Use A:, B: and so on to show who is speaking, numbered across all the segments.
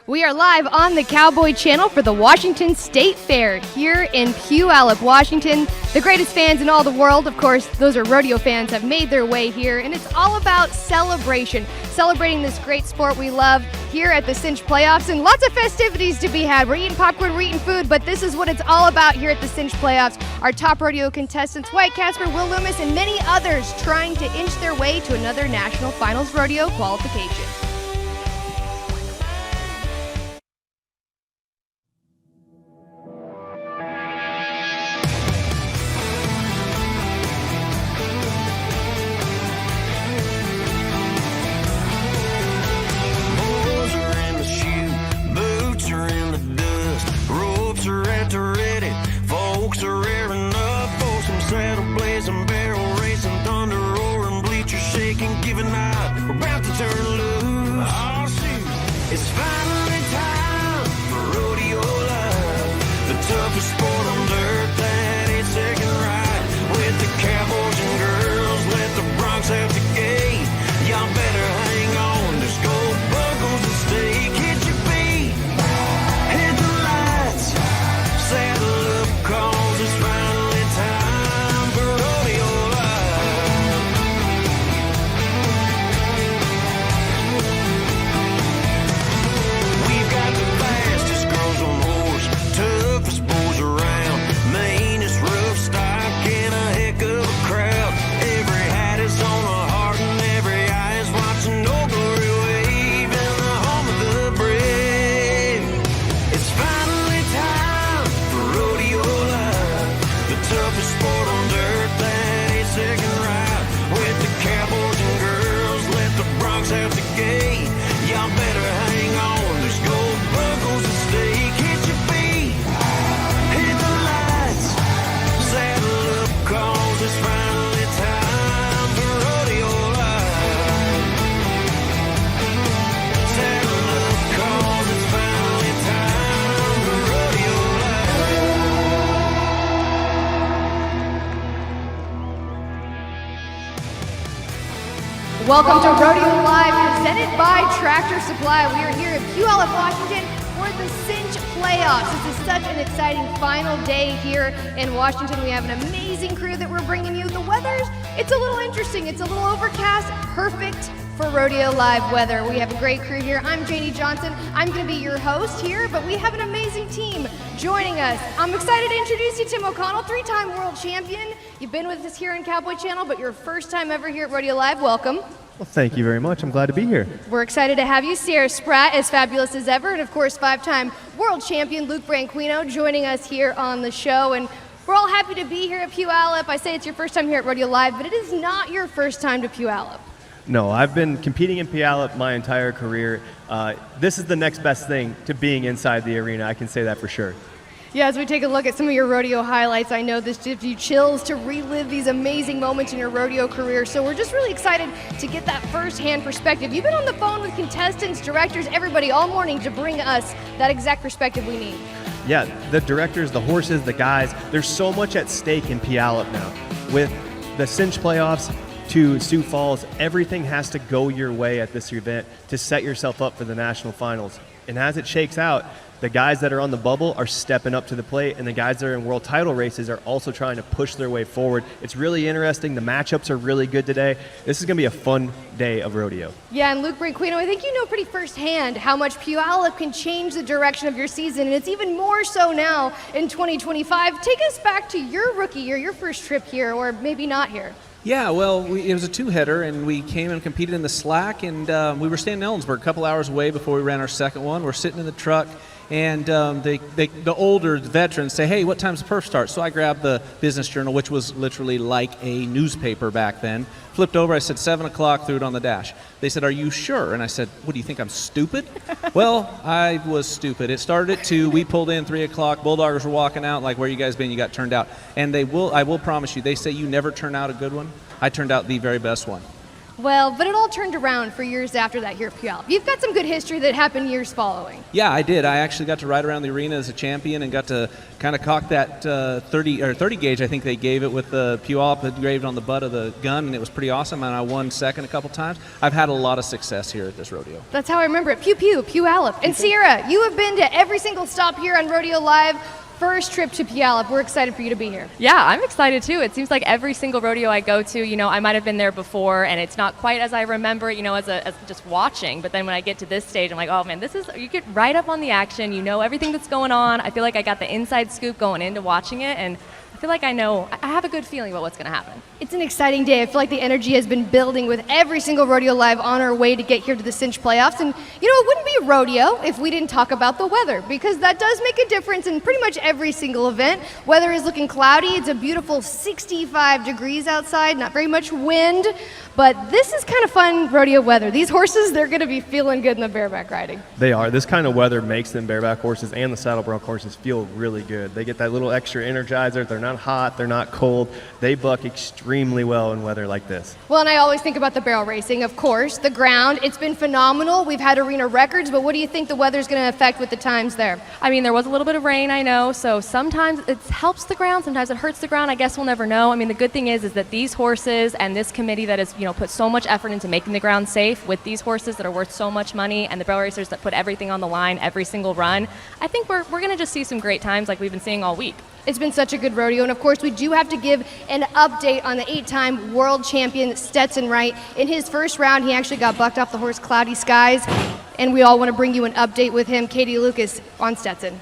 A: We are live on the Cowboy Channel for the Washington State Fair here in Puyallup, Washington. The greatest fans in all the world, of course, those are rodeo fans, have made their way here, and it's all about celebration, celebrating this great sport we love here at the Cinch Playoffs, and lots of festivities to be had. We're eating popcorn, we're eating food, but this is what it's all about here at the Cinch Playoffs. Our top rodeo contestants, White Casper, Will Lummus, and many others trying to inch their way to another National Finals Rodeo qualification. Welcome to Rodeo Live, presented by Tractor Supply. We are here in Puyallup, Washington for the Cinch Playoffs. This is such an exciting final day here in Washington. We have an amazing crew that we're bringing you. The weather's, it's a little interesting. It's a little overcast, perfect for Rodeo Live weather. We have a great crew here. I'm Janie Johnson. I'm going to be your host here, but we have an amazing team joining us. I'm excited to introduce you to Tim O'Connell, three-time world champion. You've been with us here on Cowboy Channel, but your first time ever here at Rodeo Live. Welcome.
B: Well, thank you very much. I'm glad to be here.
A: We're excited to have you. Sierra Spratt, as fabulous as ever, and of course, five-time world champion Luke Branquinho joining us here on the show. And we're all happy to be here at Puyallup. I say it's your first time here at Rodeo Live, but it is not your first time to Puyallup.
B: No, I've been competing in Puyallup my entire career. This is the next best thing to being inside the arena. I can say that for sure.
A: Yeah, as we take a look at some of your rodeo highlights, I know this gives you chills to relive these amazing moments in your rodeo career. So we're just really excited to get that first-hand perspective. You've been on the phone with contestants, directors, everybody all morning to bring us that exact perspective we need.
B: Yeah, the directors, the horses, the guys, there's so much at stake in Puyallup now. With the Cinch Playoffs to Sioux Falls, everything has to go your way at this event to set yourself up for the national finals. And as it shakes out, the guys that are on the bubble are stepping up to the plate, and the guys that are in world title races are also trying to push their way forward. It's really interesting. The matchups are really good today. This is going to be a fun day of rodeo.
A: Yeah, and Luke Branquinho, I think you know pretty firsthand how much Puyallup can change the direction of your season, and it's even more so now in 2025. Take us back to your rookie year, your first trip here, or maybe not here.
C: Yeah, well, it was a two-header, and we came and competed in the slack, and we were staying in Ellensburg a couple hours away before we ran our second one. We're sitting in the truck, and the older veterans say, hey, what time's the perf start? So I grabbed the business journal, which was literally like a newspaper back then, flipped over, I said 7 o'clock, threw it on the dash. They said, are you sure? And I said, what, do you think I'm stupid? Well, I was stupid. It started at 2, we pulled in 3 o'clock, Bulldoggers were walking out, like, where you guys been? You got turned out. And I will promise you, they say you never turn out a good one. I turned out the very best one.
A: Well, but it all turned around for years after that here at Puyallup. You've got some good history that happened years following.
C: Yeah, I did. I actually got to ride around the arena as a champion and got to kind of cock that 30 gauge. I think they gave it with the Puyallup engraved on the butt of the gun, and it was pretty awesome. And I won second a couple times. I've had a lot of success here at this rodeo.
A: That's how I remember it. Puyallup. And Sierra, you have been to every single stop here on Rodeo Live. First trip to Puyallup. We're excited for you to be here.
D: Yeah, I'm excited too. It seems like every single rodeo I go to, I might have been there before, and it's not quite as I remember, as just watching. But then when I get to this stage, I'm like, oh man, you get right up on the action. You know everything that's going on. I feel like I got the inside scoop going into watching it, and I feel like I have a good feeling about what's going to happen.
A: It's an exciting day. I feel like the energy has been building with every single Rodeo Live on our way to get here to the cinch playoffs. And, it wouldn't be a rodeo if we didn't talk about the weather, because that does make a difference in pretty much every single event. Weather is looking cloudy. It's a beautiful 65 degrees outside, not very much wind. But this is kind of fun rodeo weather. These horses, they're going to be feeling good in the bareback riding.
B: They are. This kind of weather makes them bareback horses and the saddle bronc horses feel really good. They get that little extra energizer. They're not hot. They're not cold. They buck extremely well in weather like this.
A: Well, and I always think about the barrel racing, of course. The ground, it's been phenomenal. We've had arena records, but what do you think the weather's going to affect with the times there?
D: I mean, there was a little bit of rain, I know, so sometimes it helps the ground, sometimes it hurts the ground. I guess we'll never know. I mean, the good thing is that these horses and this committee that has, put so much effort into making the ground safe with these horses that are worth so much money, and the barrel racers that put everything on the line every single run, I think we're going to just see some great times like we've been seeing all week.
A: It's been such a good rodeo, and of course we do have to give an update on the 8-time world champion Stetson Wright. In his first round, he actually got bucked off the horse Cloudy Skies, and we all want to bring you an update with him. Katie Lucas on Stetson.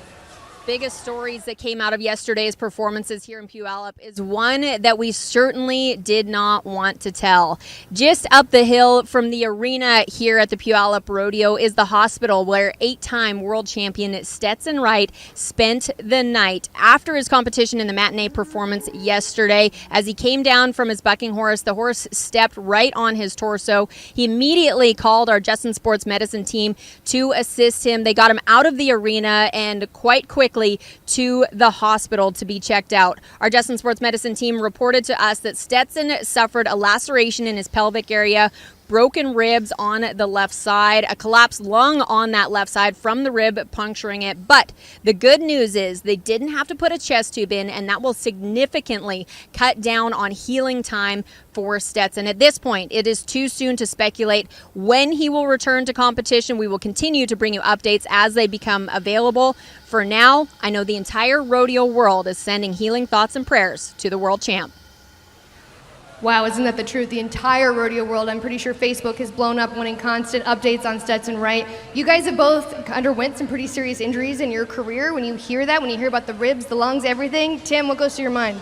E: Biggest stories that came out of yesterday's performances here in Puyallup is one that we certainly did not want to tell. Just up the hill from the arena here at the Puyallup Rodeo is the hospital where 8-time world champion Stetson Wright spent the night after his competition in the matinee performance yesterday. As he came down from his bucking horse, the horse stepped right on his torso. He immediately called our Justin Sports Medicine team to assist him. They got him out of the arena and quite quickly to the hospital to be checked out. Our Justin Sports Medicine team reported to us that Stetson suffered a laceration in his pelvic area, broken ribs on the left side, a collapsed lung on that left side from the rib puncturing it. But the good news is they didn't have to put a chest tube in, and that will significantly cut down on healing time for Stetson. At this point, it is too soon to speculate when he will return to competition. We will continue to bring you updates as they become available. For now, I know the entire rodeo world is sending healing thoughts and prayers to the world champ.
A: Wow, isn't that the truth? The entire rodeo world, I'm pretty sure Facebook has blown up wanting constant updates on Stetson Wright. You guys have both underwent some pretty serious injuries in your career. When you hear that, when you hear about the ribs, the lungs, everything, Tim, what goes through your mind?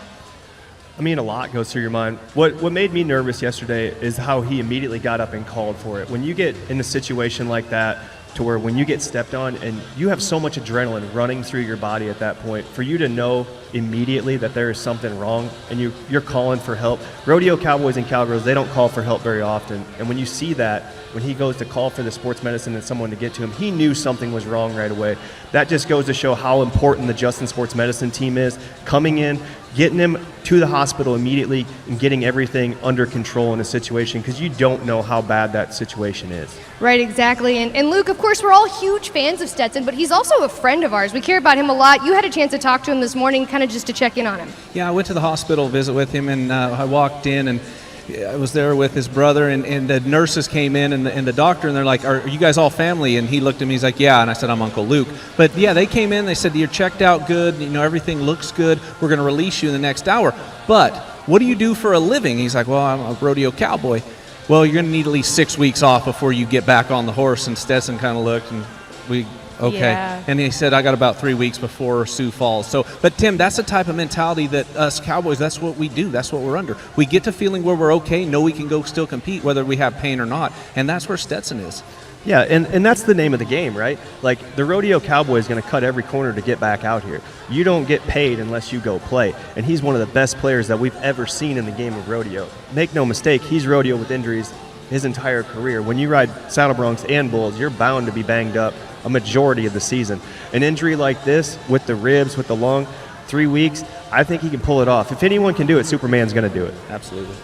B: I mean, a lot goes through your mind. What made me nervous yesterday is how he immediately got up and called for it. When you get in a situation like that, to where when you get stepped on and you have so much adrenaline running through your body at that point, for you to know immediately that there is something wrong and you're calling for help. Rodeo cowboys and cowgirls, they don't call for help very often. And when you see that, when he goes to call for the sports medicine and someone to get to him, he knew something was wrong right away. That just goes to show how important the Justin Sports Medicine team is, coming in, getting him to the hospital immediately and getting everything under control in a situation, because you don't know how bad that situation is.
A: Right, exactly. And Luke, of course, we're all huge fans of Stetson, but he's also a friend of ours. We care about him a lot. You had a chance to talk to him this morning, kind of just to check in on him.
C: Yeah, I went to the hospital visit with him, and I walked in, and I was there with his brother, and the nurses came in, and the doctor, and they're like, are you guys all family? And he looked at me, he's like, yeah. And I said, I'm Uncle Luke. But yeah, they came in, they said, you're checked out good, everything looks good, we're going to release you in the next hour. But what do you do for a living? He's like, well, I'm a rodeo cowboy. Well, you're going to need at least 6 weeks off before you get back on the horse. And Stetson kind of looked, and okay.
D: Yeah.
C: And he said, I got about 3 weeks before Sioux Falls. So, but Tim, that's the type of mentality that us cowboys, that's what we do. That's what we're under. We get to feeling where we're okay, know we can go still compete, whether we have pain or not. And that's where Stetson is.
B: Yeah, and that's the name of the game, right? Like, the rodeo cowboy is going to cut every corner to get back out here. You don't get paid unless you go play. And he's one of the best players that we've ever seen in the game of rodeo. Make no mistake, he's rodeo with injuries his entire career. When you ride saddle broncs and bulls, you're bound to be banged up a majority of the season. An injury like this, with the ribs, with the lung, 3 weeks, I think he can pull it off. If anyone can do it, Superman's going to do it.
C: Absolutely.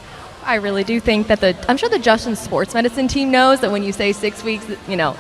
D: I really do think that I'm sure the Justin Sports Medicine team knows that when you say 6 weeks,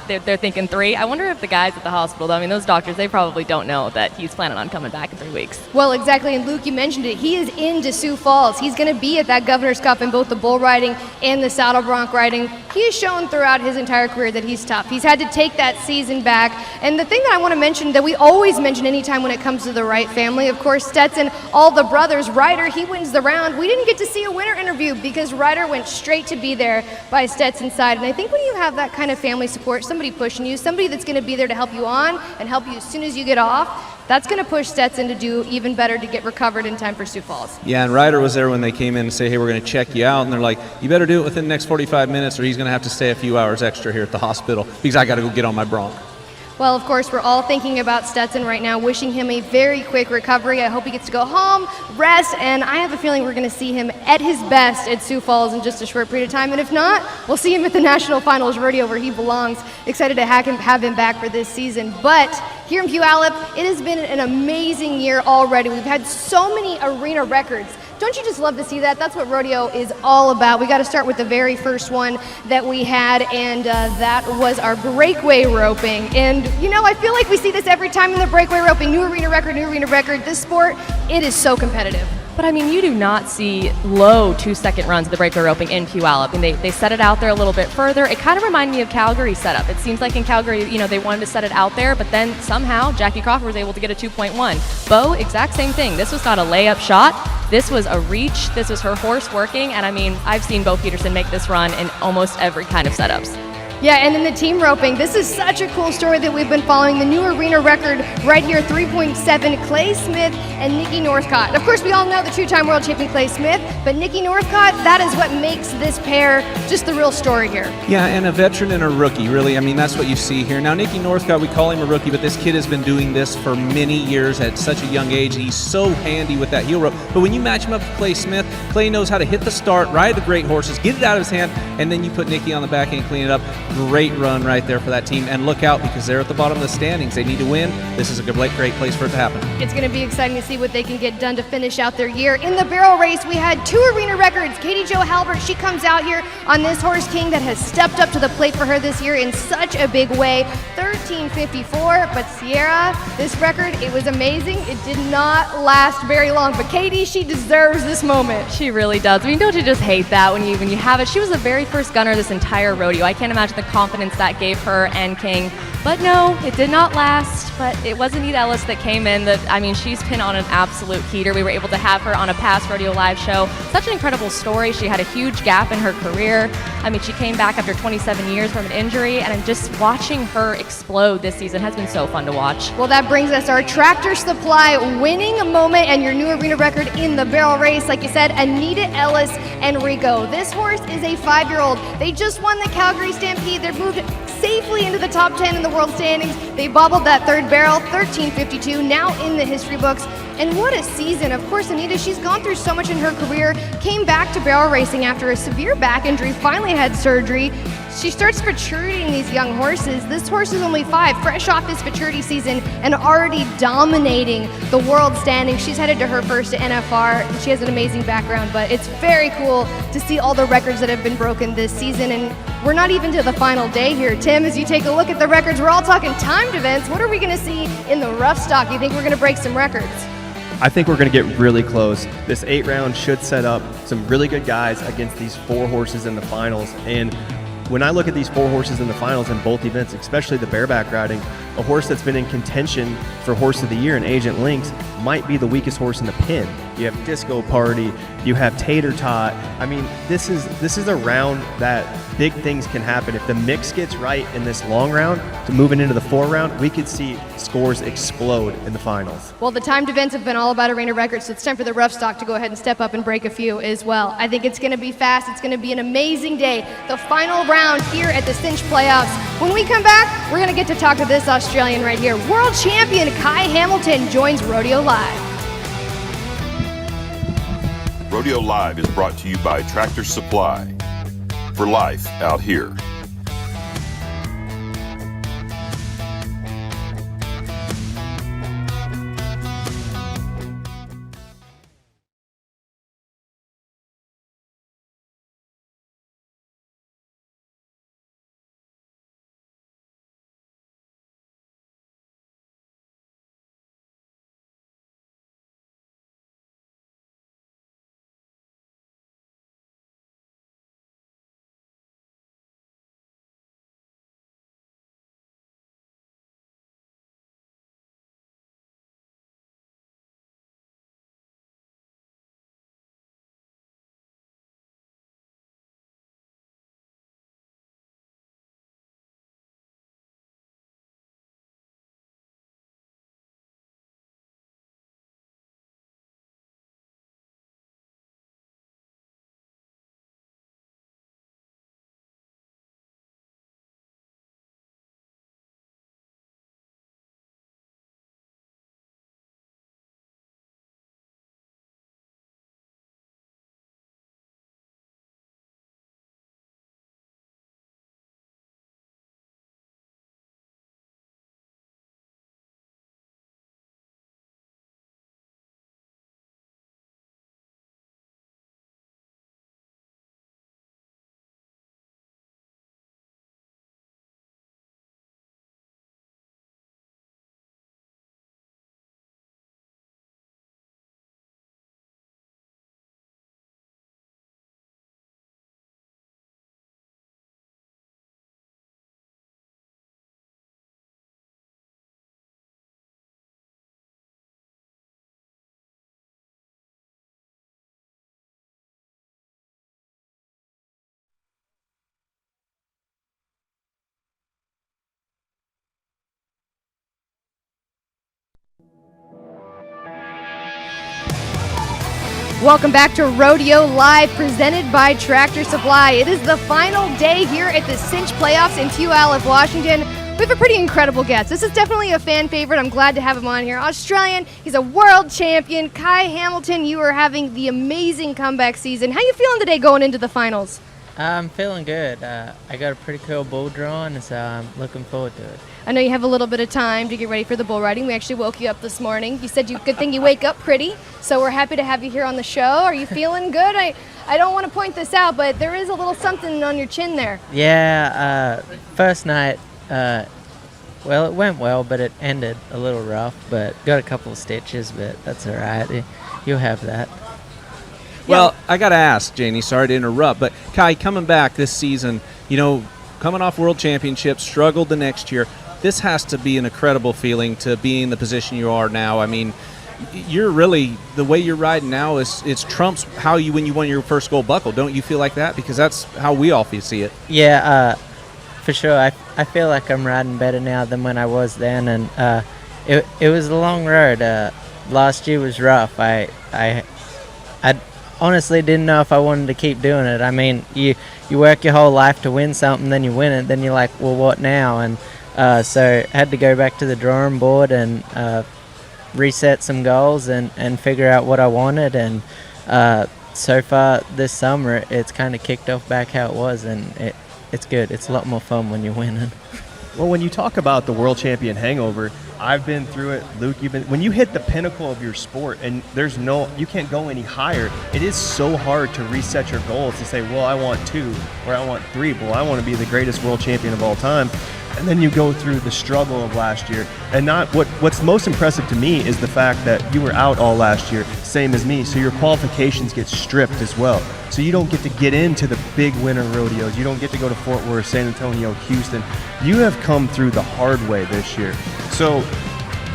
D: they're thinking 3. I wonder if the guys at the hospital, though, I mean, those doctors, they probably don't know that he's planning on coming back in 3 weeks.
A: Well, exactly, and Luke, you mentioned it. He is into Sioux Falls. He's going to be at that Governor's Cup in both the bull riding and the saddle bronc riding. He has shown throughout his entire career that he's tough. He's had to take that season back. And the thing that I want to mention that we always mention anytime when it comes to the Wright family, of course, Stetson, all the brothers, Ryder, he wins the round. We didn't get to see a winner interview because Ryder went straight to be there by Stetson's side. And I think when you have that kind of family support, somebody pushing you, somebody that's going to be there to help you on and help you as soon as you get off, that's going to push Stetson to do even better to get recovered in time for Sioux Falls.
C: Yeah, and Ryder was there when they came in and say, hey, we're going to check you out. And they're like, you better do it within the next 45 minutes or he's going to have to stay a few hours extra here at the hospital because I got to go get on my bronc.
A: Well, of course, we're all thinking about Stetson right now, wishing him a very quick recovery. I hope he gets to go home, rest, and I have a feeling we're going to see him at his best at Sioux Falls in just a short period of time. And if not, we'll see him at the National Finals Rodeo where he belongs. Excited to have him back for this season. But here in Puyallup, it has been an amazing year already. We've had so many arena records. Don't you just love to see that? That's what rodeo is all about. We got to start with the very first one that we had, and that was our breakaway roping. And, I feel like we see this every time in the breakaway roping. New arena record, new arena record. This sport, it is so competitive.
D: But, I mean, you do not see low 2-second runs of the breakaway roping in Puyallup. I mean, they set it out there a little bit further. It kind of reminded me of Calgary's setup. It seems like in Calgary, they wanted to set it out there, but then somehow Jackie Crawford was able to get a 2.1. Bo, exact same thing. This was not a layup shot. This was a reach. This was her horse working. And, I mean, I've seen Bo Peterson make this run in almost every kind of setups.
A: Yeah, and then the team roping. This is such a cool story that we've been following. The new arena record right here, 3.7, Clay Smith and Nikki Northcott. Of course, we all know the two-time world champion Clay Smith, but Nikki Northcott, that is what makes this pair just the real story here.
C: Yeah, and a veteran and a rookie, really. I mean, that's what you see here. Now, Nikki Northcott, we call him a rookie, but this kid has been doing this for many years at such a young age. He's so handy with that heel rope. But when you match him up with Clay Smith, Clay knows how to hit the start, ride the great horses, get it out of his hand, and then you put Nikki on the back end, clean it up. Great run right there for that team. And look out because they're at the bottom of the standings. They need to win. This is a great place for it to happen.
A: It's going to be exciting to see what they can get done to finish out their year. In the barrel race, we had 2 arena records. Katie Jo Halbert, she comes out here on this horse King that has stepped up to the plate for her this year in such a big way. 13:54, but Sierra, this record, it was amazing. It did not last very long, but Katie, she deserves this moment.
D: She really does. I mean, don't you just hate that when you have it? She was the very first gunner this entire rodeo. I can't imagine the confidence that gave her and King. But no, it did not last. But it was Anita Ellis that came in. She's been on an absolute heater. We were able to have her on a past Rodeo Live show. Such an incredible story. She had a huge gap in her career. I mean, she came back after 27 years from an injury, and just watching her explode this season has been so fun to watch.
A: Well, that brings us our Tractor Supply winning moment and your new arena record in the barrel race. Like you said, Anita Ellis and Rico. This horse is a 5-year-old. They just won the Calgary Stampede. They're moved safely into the top 10 in the world standings. They bobbled that third barrel, 13:52, now in the history books. And what a season. Of course, Anita, she's gone through so much in her career, came back to barrel racing after a severe back injury, finally had surgery. She starts faturitying these young horses. This horse is only 5, fresh off his faturity season and already dominating the world standing. She's headed to her first NFR. She has an amazing background, but it's very cool to see all the records that have been broken this season. And we're not even to the final day here. Tim, as you take a look at the records, we're all talking timed events. What are we going to see in the rough stock? You think we're going to break some records?
B: I think we're going to get really close. This 8 round should set up some really good guys against these 4 horses in the finals. And when I look at these 4 horses in the finals in both events, especially the bareback riding, a horse that's been in contention for Horse of the Year in Agent Links might be the weakest horse in the pen. You have Disco Party, you have Tater Tot. I mean, this is a round that big things can happen. If the mix gets right in this long round to moving into the 4 round, we could see scores explode in the finals.
A: Well, the timed events have been all about arena records, so it's time for the rough stock to go ahead and step up and break a few as well. I think it's going to be fast. It's going to be an amazing day. The final round here at the Cinch Playoffs. When we come back, we're going to get to talk to this Australian right here. World champion Kai Hamilton joins Rodeo Live.
F: Rodeo Live is brought to you by Tractor Supply. For life out here.
A: Welcome back to Rodeo Live, presented by Tractor Supply. It is the final day here at the Cinch Playoffs in Puyallup, Washington. We have a pretty incredible guest. This is definitely a fan favorite. I'm glad to have him on here. Australian, he's a world champion. Kai Hamilton, you are having the amazing comeback season. How you feeling today going into the finals?
G: I'm feeling good. I got a pretty cool bull drawn, so I'm looking forward to it.
A: I know you have a little bit of time to get ready for the bull riding. We actually woke you up this morning. You said good thing you wake up pretty, so we're happy to have you here on the show. Are you feeling good? I don't want to point this out, but there is a little something on your chin there.
G: Yeah, first night, well, it went well, but it ended a little rough, but got a couple of stitches, but that's all right. You'll have that.
C: Well, I got to ask, Janie, sorry to interrupt, but Kai, coming back this season, coming off World Championships, struggled the next year, this has to be an incredible feeling to be in the position you are now. I mean, you're really, the way you're riding now it's trumps when you won your first gold buckle. Don't you feel like that? Because that's how we all see it.
G: Yeah, for sure. I feel like I'm riding better now than when I was then, and it was a long road. Last year was rough. I honestly didn't know if I wanted to keep doing it. I mean, you work your whole life to win something, then you win it, then you're like, well, what now? And so I had to go back to the drawing board and reset some goals and figure out what I wanted. And so far this summer, it's kind of kicked off back how it was, and it's good. It's a lot more fun when you're winning.
B: Well, when you talk about the world champion hangover, I've been through it. Luke, when you hit the pinnacle of your sport and you can't go any higher, it is so hard to reset your goals to say, well, I want 2 or I want 3. Well, I want to be the greatest world champion of all time. And then you go through the struggle of last year. And what's most impressive to me is the fact that you were out all last year, same as me. So your qualifications get stripped as well. So you don't get into the big winter rodeos. You don't get to go to Fort Worth, San Antonio, Houston. You have come through the hard way this year. So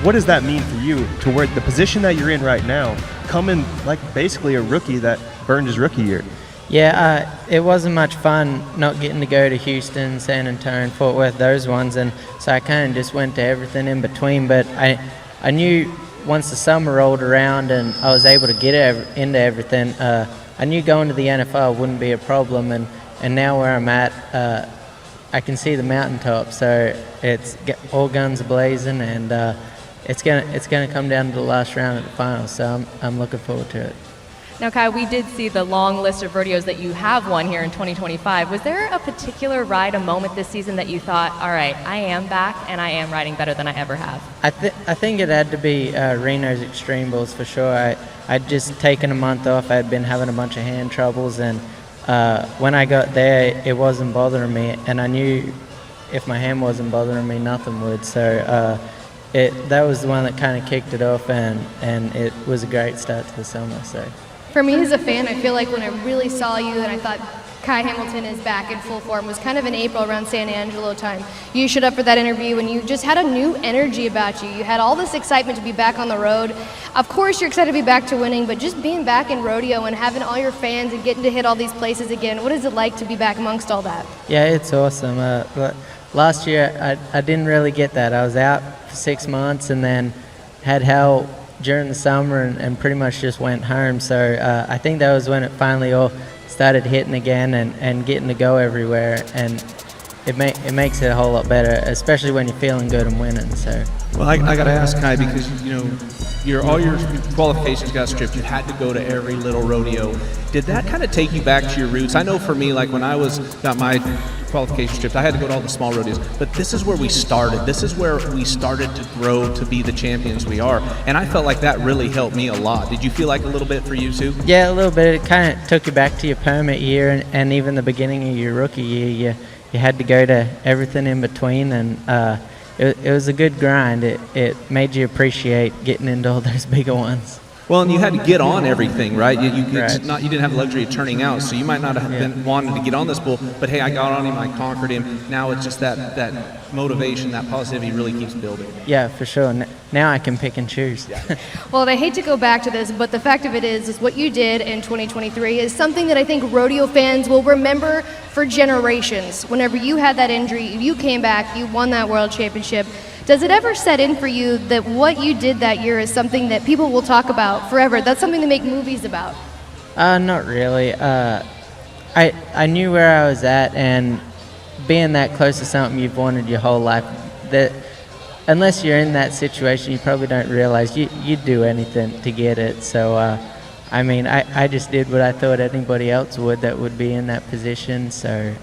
B: what does that mean for you to where the position that you're in right now, coming like basically a rookie that burned his rookie year?
G: Yeah, it wasn't much fun not getting to go to Houston, San Antonio, Fort Worth, those ones, and so I kind of just went to everything in between. But I knew once the summer rolled around and I was able to get into everything, I knew going to the NFL wouldn't be a problem. And now where I'm at, I can see the mountaintop, so it's all guns blazing, and it's gonna come down to the last round of the finals. So I'm looking forward to it.
D: Now, Kai, we did see the long list of rodeos that you have won here in 2025. Was there a particular ride, a moment this season that you thought, all right, I am back and I am riding better than I ever have?
G: I think it had to be Reno's Extreme Bulls for sure. I'd just taken a month off. I'd been having a bunch of hand troubles, and when I got there, it wasn't bothering me, and I knew if my hand wasn't bothering me, nothing would. So that was the one that kind of kicked it off, and it was a great start to the summer. So.
A: For me as a fan, I feel like when I really saw you and I thought Kai Hamilton is back in full form was kind of in April around San Angelo time. You showed up for that interview and you just had a new energy about you. You had all this excitement to be back on the road. Of course you're excited to be back to winning, but just being back in rodeo and having all your fans and getting to hit all these places again, what is it like to be back amongst all that?
G: Yeah, it's awesome. Last year I didn't really get that. I was out for 6 months and then had hell during the summer and pretty much just went home. So I think that was when it finally all started hitting again and getting to go everywhere, and it makes it a whole lot better, especially when you're feeling good and winning. So.
C: Well, I got to ask Kai, because all your qualifications got stripped. You had to go to every little rodeo. Did that kind of take you back to your roots? I know for me, like when I got my qualification stripped, I had to go to all the small rodeos. But this is where we started. This is where we started to grow to be the champions we are. And I felt like that really helped me a lot. Did you feel like a little bit for you too?
G: Yeah, a little bit. It kind of took you back to your permit year and even the beginning of your rookie year. You had to go to everything in between, and it was a good grind. It made you appreciate getting into all those bigger ones.
C: Well, and you had to get on everything, right? You
G: Right.
C: didn't have the luxury of turning out, so you might not have been wanting to get on this bull, but hey, I got on him, I conquered him. Now it's just that motivation, that positivity really keeps building.
G: Yeah, for sure. Now I can pick and choose.
A: Well, and I hate to go back to this, but the fact of it is what you did in 2023 is something that I think rodeo fans will remember for generations. Whenever you had that injury, you came back, you won that world championship. Does it ever set in for you that what you did that year is something that people will talk about forever? That's something to make movies about.
G: Not really. I knew where I was at, and being that close to something you've wanted your whole life, that unless you're in that situation, you probably don't realize you'd do anything to get it. So, I mean, I just did what I thought anybody else would that would be in that position. So,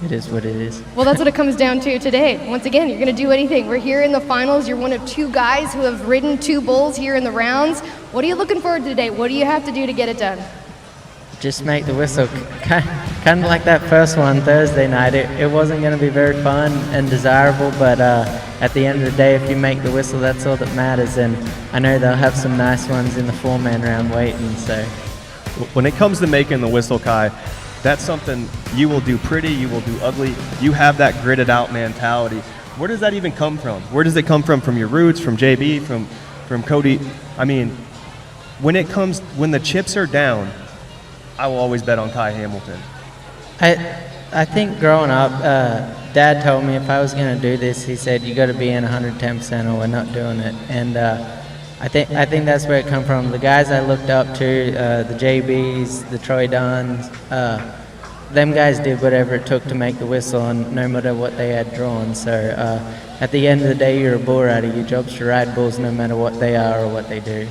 G: it is what it is.
A: Well, that's what it comes down to today. Once again, you're going to do anything. We're here in the finals. You're one of 2 guys who have ridden 2 bulls here in the rounds. What are you looking forward to today? What do you have to do to get it done?
G: Just make the whistle. Kind of like that first one Thursday night. It wasn't going to be very fun and desirable, but at the end of the day, if you make the whistle, that's all that matters. And I know they'll have some nice ones in the 4-man round waiting. So,
B: when it comes to making the whistle, Kai, that's something you will do pretty, you will do ugly. You have that gritted out mentality. Where does that even come from? Where does it come from? From your roots, from JB, from Cody? I mean, when the chips are down, I will always bet on Kai Hamilton.
G: I think growing up, Dad told me if I was going to do this, he said, you got to be in 110% or we're not doing it. And I think that's where it come from. The guys I looked up to, the JBs, the Troy Duns, them guys did whatever it took to make the whistle, and no matter what they had drawn. So at the end of the day, you're a bull rider. Your job's to ride bulls no matter what they are or what they do.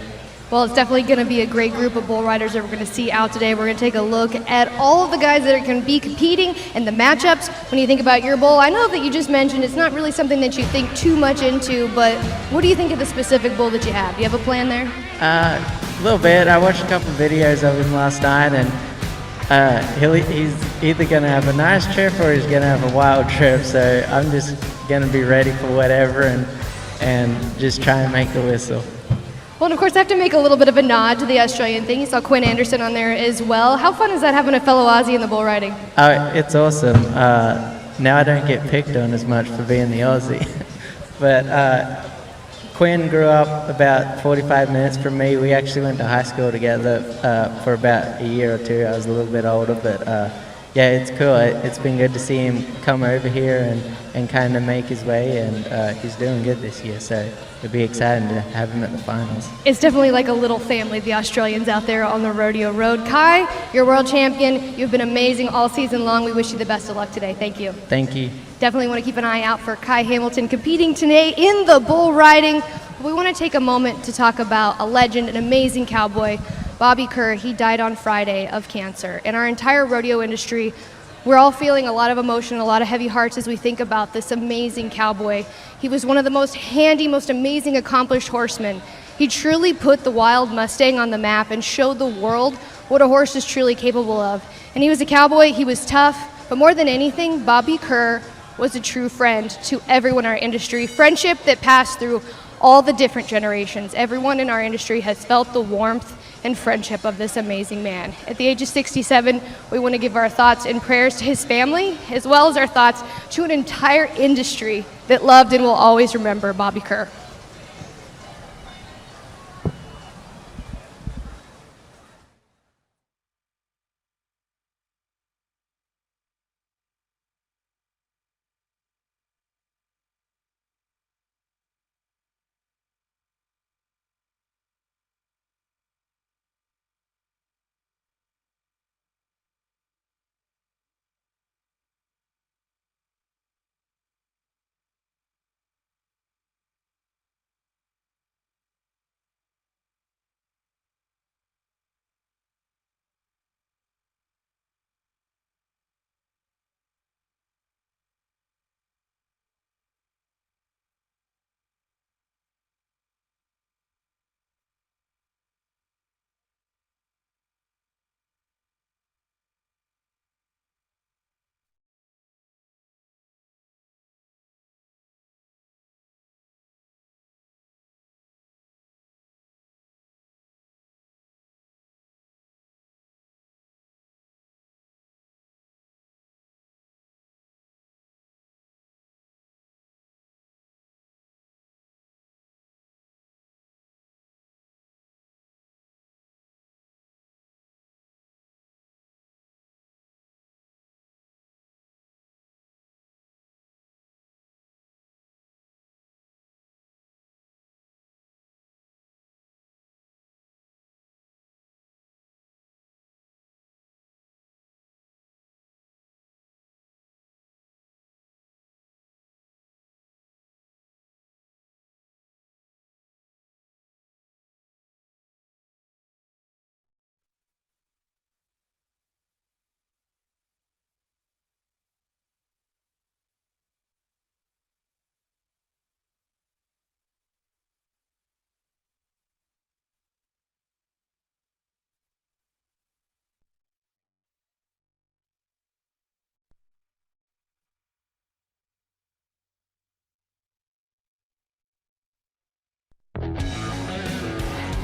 A: Well, it's definitely going to be a great group of bull riders that we're going to see out today. We're going to take a look at all of the guys that are going to be competing and the matchups. When you think about your bull, I know that you just mentioned it's not really something that you think too much into, but what do you think of the specific bull that you have? Do you have a plan there?
G: A little bit. I watched a couple of videos of him last night, and he's either going to have a nice trip or he's going to have a wild trip. So I'm just going to be ready for whatever and just try and make the whistle.
A: Well, and of course, I have to make a little bit of a nod to the Australian thing. You saw Quinn Anderson on there as well. How fun is that having a fellow Aussie in the bull riding?
G: It's awesome. Now I don't get picked on as much for being the Aussie. But Quinn grew up about 45 minutes from me. We actually went to high school together for about a year or 2. I was a little bit older, but yeah, it's cool. It's been good to see him come over here and kind of make his way, and he's doing good this year, so it'll be exciting to have him at the finals.
A: It's definitely like a little family, the Australians out there on the rodeo road. Kai, you're world champion. You've been amazing all season long. We wish you the best of luck today. Thank you.
G: Thank you.
A: Definitely want to keep an eye out for Kai Hamilton competing today in the bull riding. We want to take a moment to talk about a legend, an amazing cowboy, Bobby Kerr. He died on Friday of cancer. And our entire rodeo industry, we're all feeling a lot of emotion, a lot of heavy hearts as we think about this amazing cowboy. He was one of the most handy, most amazing, accomplished horsemen. He truly put the wild Mustang on the map and showed the world what a horse is truly capable of. And he was a cowboy, he was tough, but more than anything, Bobby Kerr was a true friend to everyone in our industry. Friendship that passed through all the different generations. Everyone in our industry has felt the warmth and friendship of this amazing man. At the age of 67, we want to give our thoughts and prayers to his family, as well as our thoughts to an entire industry that loved and will always remember Bobby Kerr.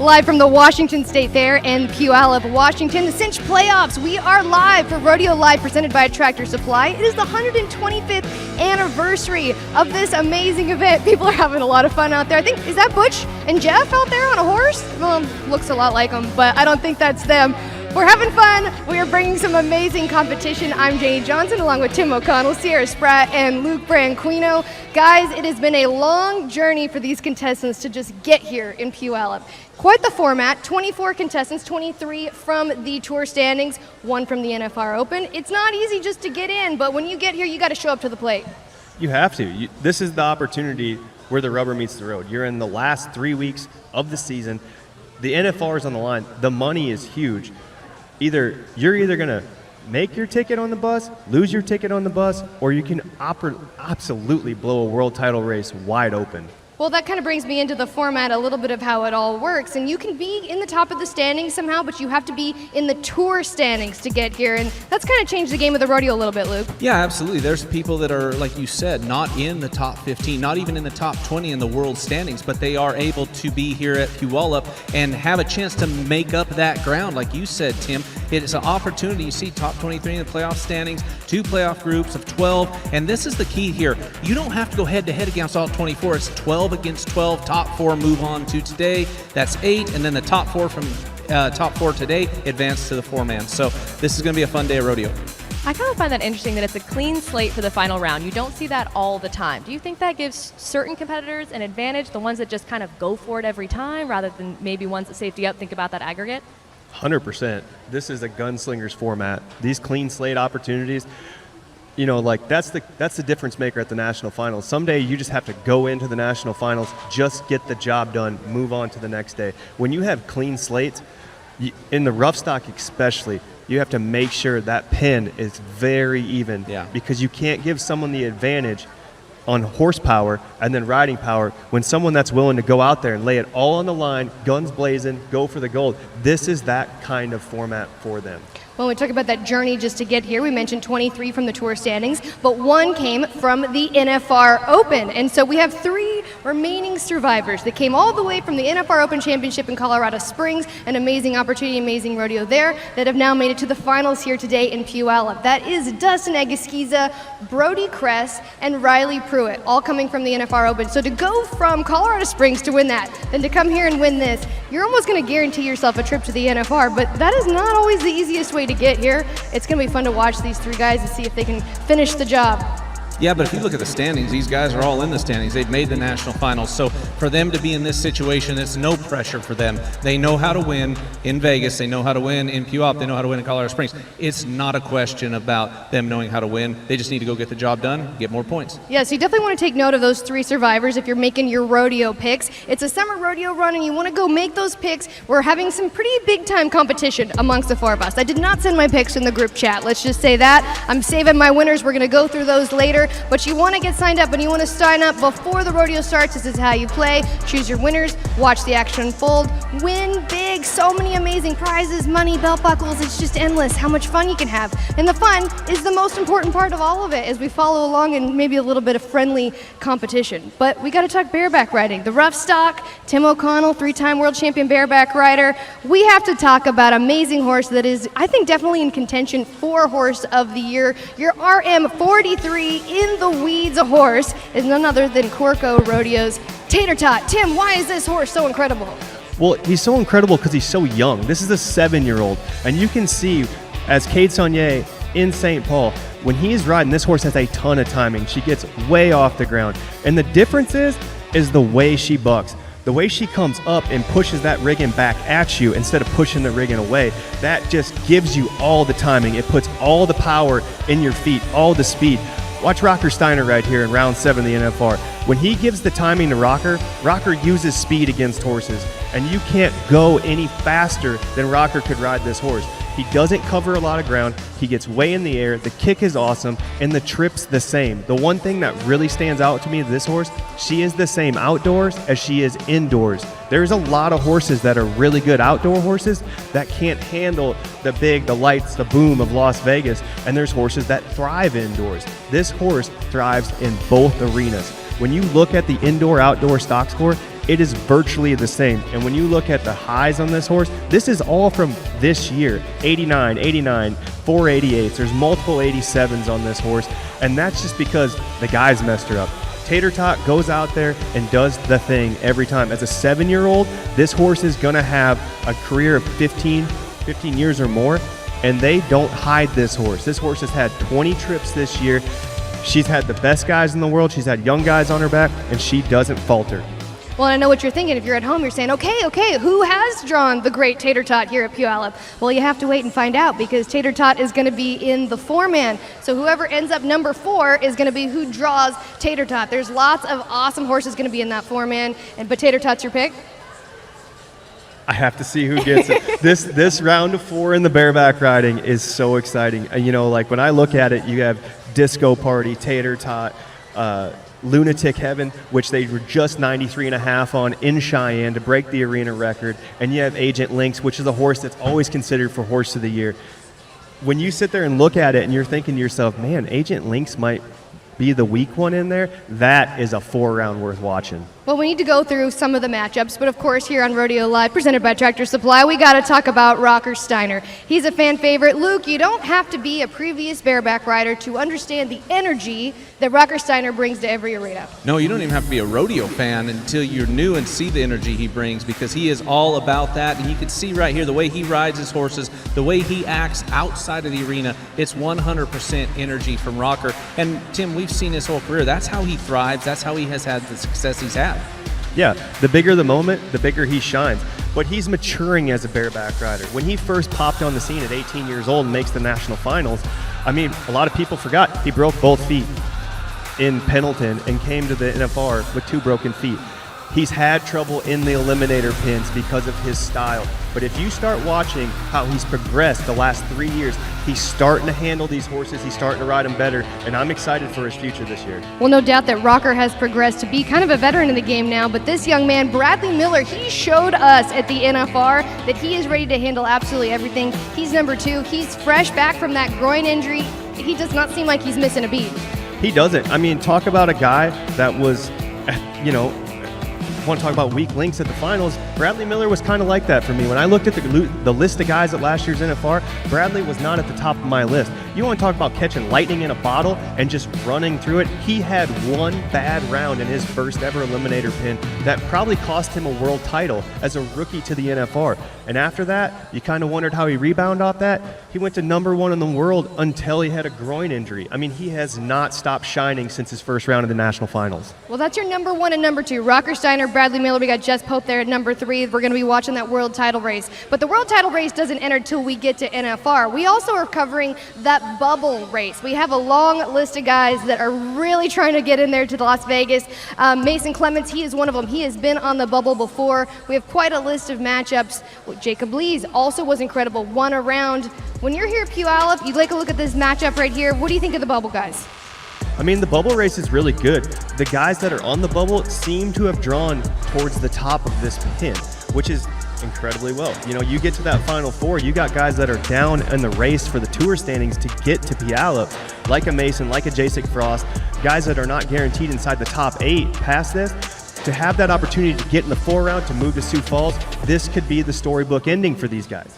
A: live from the Washington State Fair in Puyallup, Washington. The Cinch Playoffs. We are live for Rodeo Live, presented by Tractor Supply. It is the 125th anniversary of this amazing event. People are having a lot of fun out there. I think, is that Butch and Jeff out there on a horse? Well, looks a lot like them, but I don't think that's them. We're having fun. We are bringing some amazing competition. I'm Janie Johnson, along with Tim O'Connell, Sierra Spratt, and Luke Branquinho. Guys, it has been a long journey for these contestants to just get here in Puyallup. Quite the format, 24 contestants, 23 from the tour standings, 1 from the NFR Open. It's not easy just to get in, but when you get here, you got to show up to the plate.
B: You have to. This is the opportunity where the rubber meets the road. You're in the last 3 weeks of the season. The NFR is on the line. The money is huge. You're either going to make your ticket on the bus, lose your ticket on the bus, or you can absolutely blow a world title race wide open.
A: Well, that kind of brings me into the format, a little bit of how it all works. And you can be in the top of the standings somehow, but you have to be in the tour standings to get here. And that's kind of changed the game of the rodeo a little bit, Luke.
C: Yeah, absolutely. There's people that are, like you said, not in the top 15, not even in the top 20 in the world standings, but they are able to be here at Puyallup and have a chance to make up that ground. Like you said, Tim, it is an opportunity. You see top 23 in the playoff standings, 2 playoff groups of 12. And this is the key here. You don't have to go head-to-head against all 24. It's 12 against 12. Top 4 move on to today. That's 8, and then the top 4 from top 4 today advance to the 4-man. So this is going to be a fun day of rodeo.
D: I kind of find that interesting that it's a clean slate for the final round. You don't see that all the time. Do you think that gives certain competitors an advantage, the ones that just kind of go for it every time rather than maybe ones that safety up, think about that aggregate?
B: 100%. This is a gunslinger's format. These clean slate opportunities, you know, like that's the difference maker at the national finals. Someday you just have to go into the national finals, just get the job done, move on to the next day. When you have clean slates, in the rough stock especially, you have to make sure that pin is very even, because you can't give someone the advantage on horsepower and then riding power when someone that's willing to go out there and lay it all on the line, guns blazing, go for the gold. This is that kind of format for them.
A: When we talk about that journey just to get here, we mentioned 23 from the tour standings, but 1 came from the NFR Open. And so we have 3 remaining survivors that came all the way from the NFR Open Championship in Colorado Springs, an amazing opportunity, amazing rodeo there, that have now made it to the finals here today in Puyallup. That is Dustin Agaskiza, Brody Kress, and Riley Pruitt, all coming from the NFR Open. So to go from Colorado Springs to win that, then to come here and win this, you're almost going to guarantee yourself a trip to the NFR, but that is not always the easiest way to get here. It's going to be fun to watch these 3 guys and see if they can finish the job.
C: Yeah, but if you look at the standings, these guys are all in the standings. They've made the national finals. So for them to be in this situation, it's no pressure for them. They know how to win in Vegas. They know how to win in Puyallup. They know how to win in Colorado Springs. It's not a question about them knowing how to win. They just need to go get the job done, get more points.
A: Yeah, so you definitely want to take note of those 3 survivors if you're making your rodeo picks. It's a summer rodeo run, and you want to go make those picks. We're having some pretty big-time competition amongst the 4 of us. I did not send my picks in the group chat. Let's just say that. I'm saving my winners. We're going to go through those later. But you want to get signed up and you want to sign up before the rodeo starts. This is how you play. Choose your winners, watch the action unfold, win big, so many amazing prizes, money, belt buckles. It's just endless how much fun you can have. And the fun is the most important part of all of it as we follow along and maybe a little bit of friendly competition. But we got to talk bareback riding. The rough stock, Tim O'Connell, 3-time world champion bareback rider. We have to talk about amazing horse that is, I think, definitely in contention for horse of the year. Your RM43 in the weeds a horse is none other than Corco Rodeo's Tater Tot. Tim, why is this horse so incredible?
B: Well, he's so incredible because he's so young. This is a 7-year-old, and you can see as Cade Saunier in St. Paul, when he's riding, this horse has a ton of timing. She gets way off the ground, and the difference is the way she bucks. The way she comes up and pushes that rigging back at you instead of pushing the rigging away, that just gives you all the timing. It puts all the power in your feet, all the speed. Watch Rocker Steiner right here in round 7 of the NFR. When he gives the timing to Rocker, Rocker uses speed against horses, and you can't go any faster than Rocker could ride this horse. He doesn't cover a lot of ground. He gets way in the air. The kick is awesome, and the trip's the same. The one thing that really stands out to me of this horse, she is the same outdoors as she is indoors. There's a lot of horses that are really good outdoor horses that can't handle the big, the lights, the boom of Las Vegas, and there's horses that thrive indoors. This horse thrives in both arenas. When you look at the indoor-outdoor stock score, it is virtually the same. And when you look at the highs on this horse, this is all from this year. 89, 89, 488s. There's multiple 87s on this horse, and that's just because the guys messed her up. Tater Tot goes out there and does the thing every time. As a 7-year-old, this horse is going to have a career of 15 years or more, and they don't hide this horse. This horse has had 20 trips this year. She's had the best guys in the world. She's had young guys on her back, and she doesn't falter.
A: Well, I know what you're thinking. If you're at home, you're saying, okay, who has drawn the great Tater Tot here at Puyallup? Well, you have to wait and find out, because Tater Tot is going to be in the 4-man. So whoever ends up number 4 is going to be who draws Tater Tot. There's lots of awesome horses going to be in that 4-man, but Tater Tot's your pick?
B: I have to see who gets it. This round of 4 in the bareback riding is so exciting. You know, like when I look at it, you have Disco Party, Tater Tot, Lunatic Heaven, which they were just 93.5 on in Cheyenne to break the arena record. And you have Agent Lynx, which is a horse that's always considered for Horse of the Year. When you sit there and look at it and you're thinking to yourself, man, Agent Lynx might be the weak one in there, that is a 4-round worth watching.
A: Well, we need to go through some of the matchups, but of course here on Rodeo Live, presented by Tractor Supply, we got to talk about Rocker Steiner. He's a fan favorite. Luke, you don't have to be a previous bareback rider to understand the energy that Rocker Steiner brings to every arena.
C: No, you don't even have to be a rodeo fan until you're new and see the energy he brings, because he is all about that. And you can see right here the way he rides his horses, the way he acts outside of the arena. It's 100% energy from Rocker. And Tim, we've seen his whole career. That's how he thrives. That's how he has had the success he's had.
B: Yeah, the bigger the moment, the bigger he shines. But he's maturing as a bareback rider. When he first popped on the scene at 18 years old and makes the national finals, I mean, a lot of people forgot he broke both feet in Pendleton and came to the NFR with 2 broken feet. He's had trouble in the eliminator pins because of his style. But if you start watching how he's progressed the last 3 years, he's starting to handle these horses, he's starting to ride them better, and I'm excited for his future this year.
A: Well, no doubt that Rocker has progressed to be kind of a veteran in the game now, but this young man, Bradley Miller, he showed us at the NFR that he is ready to handle absolutely everything. He's number 2. He's fresh back from that groin injury. He does not seem like he's missing a beat.
B: He doesn't. I mean, talk about a guy that was, you know, want to talk about weak links at the finals. Bradley Miller was kind of like that for me. When I looked at the list of guys at last year's NFR, Bradley was not at the top of my list. You want to talk about catching lightning in a bottle and just running through it? He had one bad round in his first ever eliminator pin that probably cost him a world title as a rookie to the NFR. And after that, you kind of wondered how he rebounded off that. He went to number 1 in the world until he had a groin injury. I mean, he has not stopped shining since his first round of the national finals.
A: Well, that's your number 1 and number 2. Rocker Steiner, Bradley Miller. We got Jess Pope there at number 3. We're going to be watching that world title race. But the world title race doesn't enter till we get to NFR. We also are covering that bubble race. We have a long list of guys that are really trying to get in there to Las Vegas. Mason Clements, he is one of them. He has been on the bubble before. We have quite a list of matchups. Jacob Lees also was incredible. Won a round. When you're here at Puyallup, you take a look at this matchup right here. What do you think of the bubble guys?
B: I mean, the bubble race is really good. The guys that are on the bubble seem to have drawn towards the top of this pin, which is incredibly well. You know, you get to that Final Four, you got guys that are down in the race for the tour standings to get to Puyallup, like a Mason, like a Jacek Frost, guys that are not guaranteed inside the top 8 past this. To have that opportunity to get in the 4 round to move to Sioux Falls, this could be the storybook ending for these guys.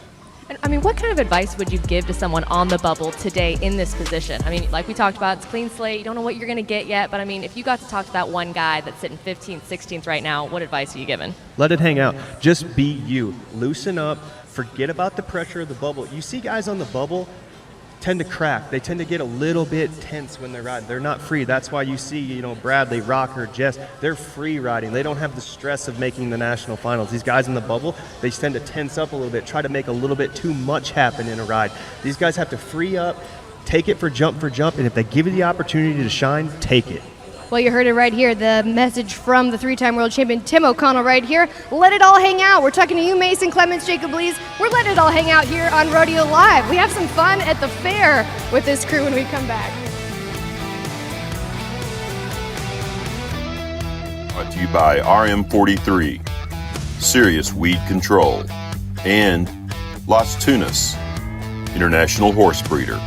D: I mean, what kind of advice would you give to someone on the bubble today in this position? I mean, like we talked about, it's a clean slate. You don't know what you're going to get yet. But, I mean, if you got to talk to that one guy that's sitting 15th, 16th right now, what advice are you giving?
B: Let it hang out. Just be you. Loosen up. Forget about the pressure of the bubble. You see guys on the bubble tend to crack. They tend to get a little bit tense when they're riding. They're not free. That's why you see, you know, Bradley, Rocker, Jess, they're free riding. They don't have the stress of making the national finals. These guys in the bubble, they tend to tense up a little bit, try to make a little bit too much happen in a ride. These guys have to free up, take it for jump, and if they give you the opportunity to shine, take it.
A: Well, you heard it right here. The message from the 3-time world champion, Tim O'Connell, right here. Let it all hang out. We're talking to you, Mason Clements, Jacob Lees. We're letting it all hang out here on Rodeo Live. We have some fun at the fair with this crew when we come back.
F: Brought to you by RM43, Serious Weed Control, and Las Tunas, International Horse Breeder.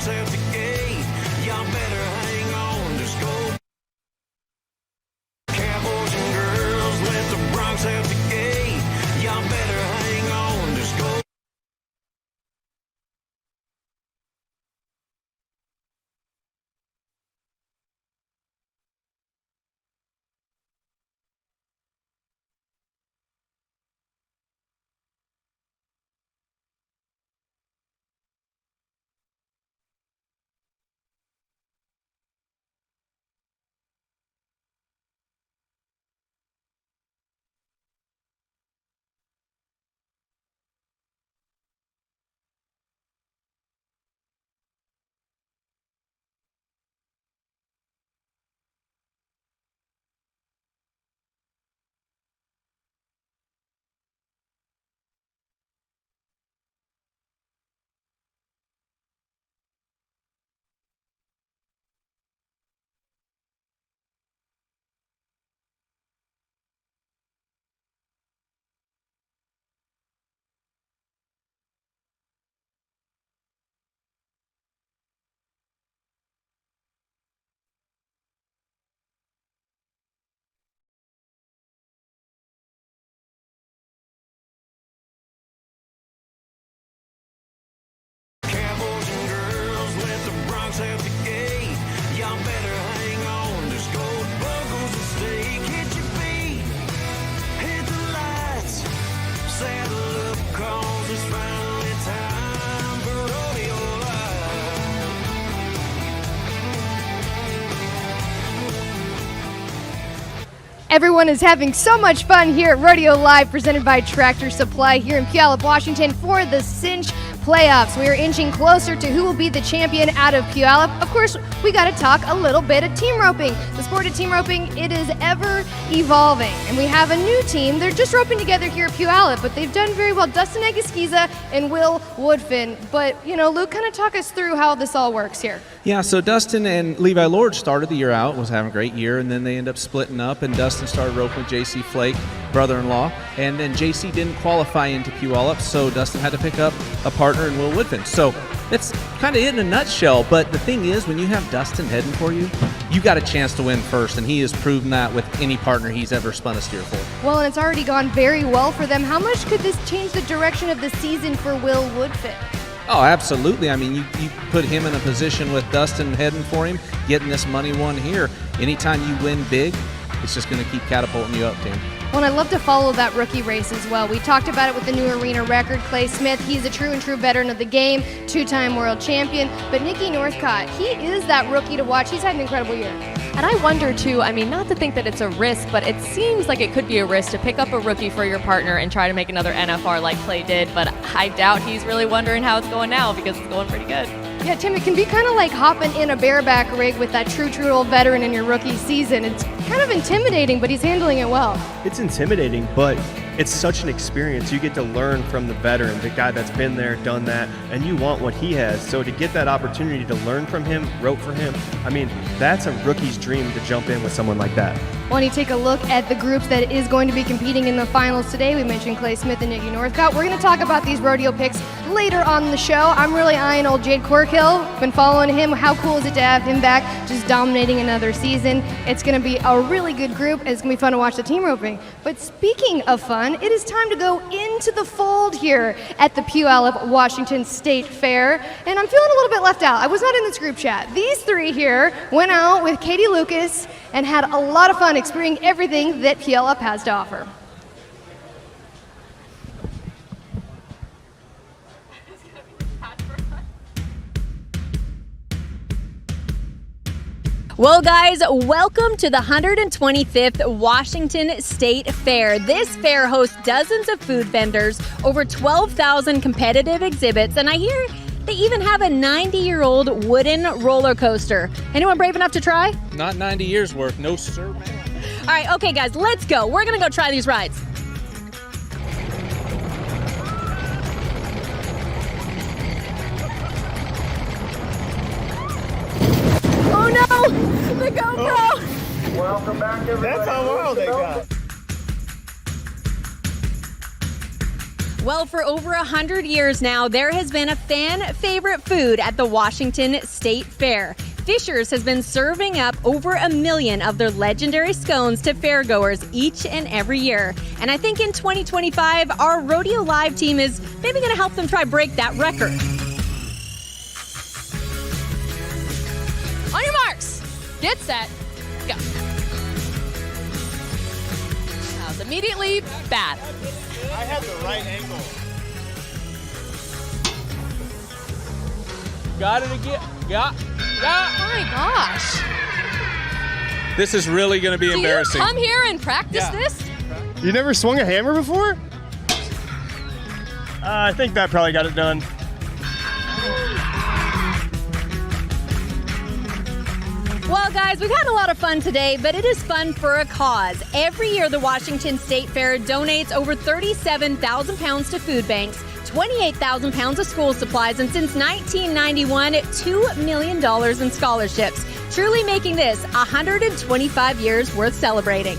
H: Bronx out the gate. Y'all better hang on, just go. Cowboys and girls, let the Bronx out the gate. Y'all better hang on, just go. Cowboys and girls, let the Bronx out the gate. Y'all better hang on, just go. Buckles and steak, hit your feet, hit the lights, saddle up, cause it's finally time for Rodeo Live.
A: Everyone is having so much fun here at Rodeo Live, presented by Tractor Supply here in Puyallup, Washington, for the Cinch playoffs. We are inching closer to who will be the champion out of Puyallup. Of course, we got to talk a little bit of team roping. The sport of team roping, it is ever evolving. And we have a new team. They're just roping together here at Puyallup, but they've done very well. Dustin Egaskiza and Will Woodfin. But, Luke, kind of talk us through how this all works here.
C: Yeah, so Dustin and Levi Lord started the year out, was having a great year, and then they end up splitting up, and Dustin started roping with JC Flake, brother-in-law, and then JC didn't qualify into Puyallup, so Dustin had to pick up a partner in Will Woodfin. So that's kind of it in a nutshell, but the thing is, when you have Dustin heading for you, you got a chance to win first, and he has proven that with any partner he's ever spun a steer for.
A: Well, and it's already gone very well for them. How much could this change the direction of the season for Will Woodfin?
C: Oh, absolutely. I mean, you put him in a position with Dustin heading for him, getting this money won here. Anytime you win big, it's just going to keep catapulting you up, Tim.
A: Well, and I love to follow that rookie race as well. We talked about it with the new arena record. Clay Smith, he's a true and true veteran of the game, two-time world champion. But Nicky Northcott, he is that rookie to watch. He's had an incredible year.
D: And I wonder, too, I mean, not to think that it's a risk, but it seems like it could be a risk to pick up a rookie for your partner and try to make another NFR like Clay did. But I doubt he's really wondering how it's going now, because it's going pretty good.
A: Yeah, Tim, it can be kind of like hopping in a bareback rig with that true old veteran in your rookie season. It's kind of intimidating, but he's handling it well.
B: It's intimidating, but it's such an experience. You get to learn from the veteran, the guy that's been there, done that, and you want what he has. So to get that opportunity to learn from him, rope for him, I mean, that's a rookie's dream to jump in with someone like that.
A: When you take a look at the groups that is going to be competing in the finals today, we mentioned Clay Smith and Nicky Northcott. We're going to talk about these rodeo picks later on the show. I'm really eyeing old Jade Corkhill. Been following him. How cool is it to have him back, just dominating another season? It's going to be a really good group. It's going to be fun to watch the team roping. But speaking of fun, it is time to go into the fold here at the Puyallup Washington State Fair. And I'm feeling a little bit left out. I was not in this group chat. These three here went out with Katie Lucas and had a lot of fun experiencing everything that Puyallup has to offer.
E: Well, guys, welcome to the 125th Washington State Fair. This fair hosts dozens of food vendors, over 12,000 competitive exhibits, and I hear they even have a 90-year-old wooden roller coaster. Anyone brave enough to try?
C: Not 90 years worth, no sir.
E: All right, okay, guys, let's go. We're going to go try these rides. Oh, no! The GoPro!
I: Welcome back, everybody.
B: That's how wild they got.
E: Well, for over 100 years now, there has been a fan favorite food at the Washington State Fair. Fisher's has been serving up over 1 million of their legendary scones to fairgoers each and every year. And I think in 2025, our Rodeo Live team is maybe going to help them try break that record.
D: On your marks, get set, go. That was immediately bad.
B: I had the right angle.
C: Got it again. Got.
D: Oh my gosh.
C: This is really going to be embarrassing.
D: Do you come here and practice this?
B: You never swung a hammer before? I think that probably got it done.
E: Well, guys, we've had a lot of fun today, but it is fun for a cause. Every year, the Washington State Fair donates over 37,000 pounds to food banks, 28,000 pounds of school supplies, and since 1991, $2 million in scholarships, truly making this 125 years worth celebrating.